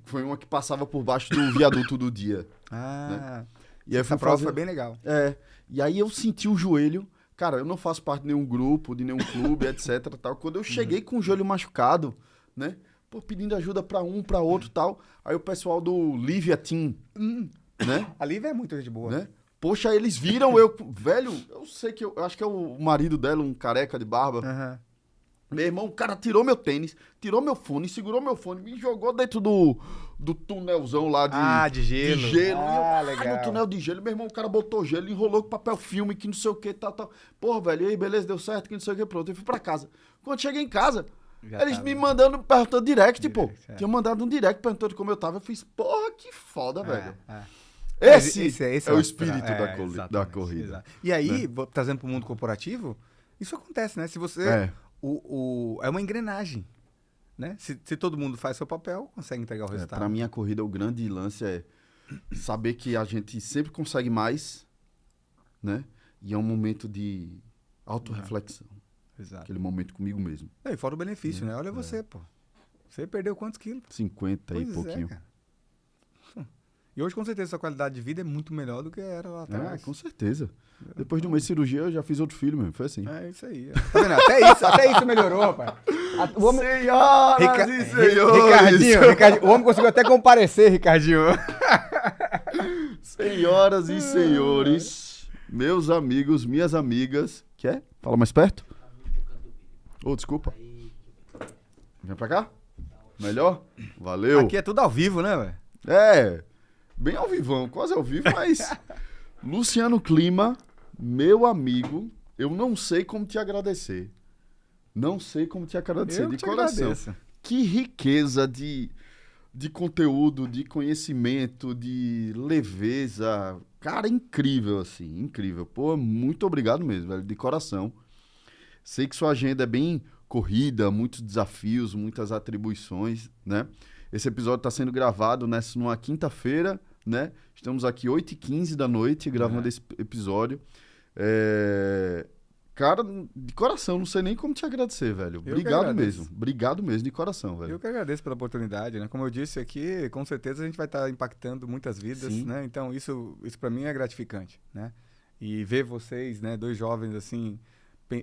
Foi uma que passava por baixo do viaduto do dia. Ah, E aí essa prova foi bem legal. E aí eu senti o joelho. Cara, eu não faço parte de nenhum grupo, de nenhum clube, etc. Tal. Quando eu cheguei com o joelho machucado, né? Pô, pedindo ajuda pra um, pra outro e tal. Aí o pessoal do Livia Team, né? A Lívia é muito gente boa. Né? Poxa, eles viram velho, eu sei que eu acho que é o marido dela, um careca de barba. Aham. Meu irmão, o cara tirou meu tênis, tirou meu fone, segurou meu fone, me jogou dentro do tunelzão lá de gelo. De gelo. Legal. No túnel de gelo, meu irmão, o cara botou gelo, enrolou com papel filme, que não sei o que, tal. Porra, velho, e aí, beleza, deu certo, que não sei o que, pronto. Eu fui pra casa. Quando cheguei em casa, eles me perguntando direct, pô. Tinha mandado um direct perguntando como eu tava. Eu fiz, porra, que foda, velho. Esse é o espírito da corrida. Exato. E aí, né? trazendo pro mundo corporativo, isso acontece, né? Se você... É uma engrenagem, né? Se todo mundo faz seu papel, consegue entregar o resultado. Pra mim, a corrida, o grande lance é saber que a gente sempre consegue mais, né? E é um momento de autorreflexão. Exato. Aquele momento comigo mesmo. E fora o benefício, né? Olha você, pô. Você perdeu quantos quilos? 50 e pouquinho. Cara. E hoje, com certeza, sua qualidade de vida é muito melhor do que era lá atrás. Com certeza. Depois de uma cirurgia, eu já fiz outro filho, mesmo. Foi assim. É isso aí. Tá vendo? Até isso melhorou, rapaz. O homem... Senhoras e senhores! Ricardinho, o homem conseguiu até comparecer, Ricardinho. Senhoras e senhores, meus amigos, minhas amigas... Quer? Fala mais perto? Desculpa. Vem pra cá? Melhor? Valeu. Aqui é tudo ao vivo, né, velho? Bem ao vivão, quase ao vivo, mas... Luciano Clima, meu amigo, eu não sei como te agradecer. Não sei como te agradecer, de coração. Agradeço. Que riqueza de conteúdo, de conhecimento, de leveza. Cara, incrível, assim, incrível. Pô, muito obrigado mesmo, velho, de coração. Sei que sua agenda é bem corrida, muitos desafios, muitas atribuições, né? Esse episódio está sendo gravado numa quinta-feira, né? Estamos aqui 8h15 da noite gravando esse episódio. Cara, de coração, não sei nem como te agradecer, velho. Obrigado mesmo. Obrigado mesmo, de coração, velho. Eu que agradeço pela oportunidade, né? Como eu disse aqui, com certeza a gente vai estar impactando muitas vidas, Sim. né? Então, isso para mim é gratificante, né? E ver vocês, né, dois jovens assim,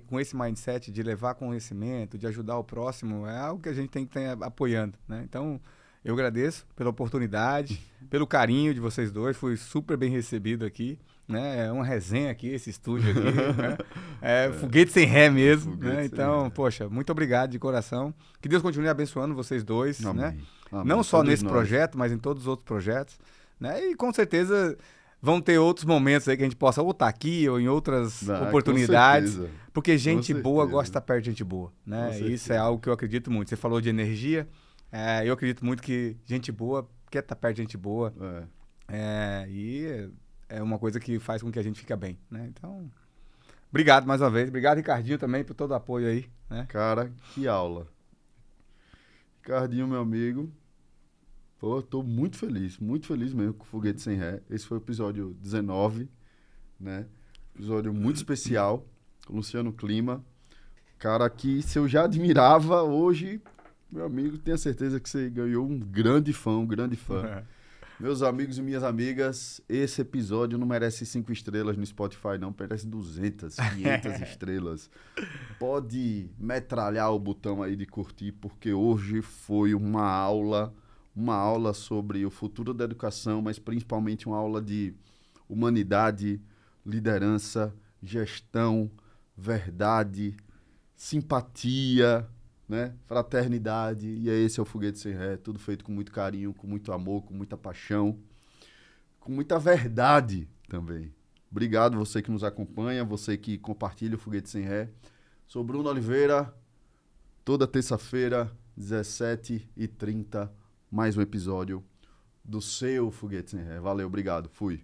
com esse mindset de levar conhecimento, de ajudar o próximo, é algo que a gente tem que estar apoiando, né? Então, eu agradeço pela oportunidade, pelo carinho de vocês dois, fui super bem recebido aqui, né? É uma resenha aqui, esse estúdio aqui, né? Foguete sem ré mesmo, né? Então, poxa, muito obrigado de coração. Que Deus continue abençoando vocês dois, Amém. né? Amém. Não só Todos nesse nós. projeto, mas em todos os outros projetos, né? E com certeza vão ter outros momentos aí que a gente possa ou estar aqui ou em outras oportunidades, com certeza. porque gente Com boa certeza. gosta de estar perto de gente boa, né? Com E isso certeza. é algo que eu acredito muito. Você falou de energia, eu acredito muito que gente boa quer estar perto de gente boa, e é uma coisa que faz com que a gente fique bem, né? Então, obrigado mais uma vez. Obrigado, Ricardinho, também, por todo o apoio aí, né? Cara, que aula. Ricardinho, meu amigo. Pô, tô muito feliz mesmo com o Foguete Sem Ré. Esse foi o episódio 19, né? Episódio muito especial, com o Luciano Clima. Cara que, se eu já admirava, hoje, meu amigo, tenho certeza que você ganhou um grande fã. Meus amigos e minhas amigas, esse episódio não merece 5 estrelas no Spotify, não. Merece 200, 500 estrelas. Pode metralhar o botão aí de curtir, porque hoje foi uma aula sobre o futuro da educação, mas principalmente uma aula de humanidade, liderança, gestão, verdade, simpatia, né? Fraternidade. E esse é o Foguete Sem Ré, tudo feito com muito carinho, com muito amor, com muita paixão, com muita verdade também. Obrigado você que nos acompanha, você que compartilha o Foguete Sem Ré. Sou Bruno Oliveira, toda terça-feira, 17h30, mais um episódio do seu Foguete Sem Ré. Valeu, obrigado, fui.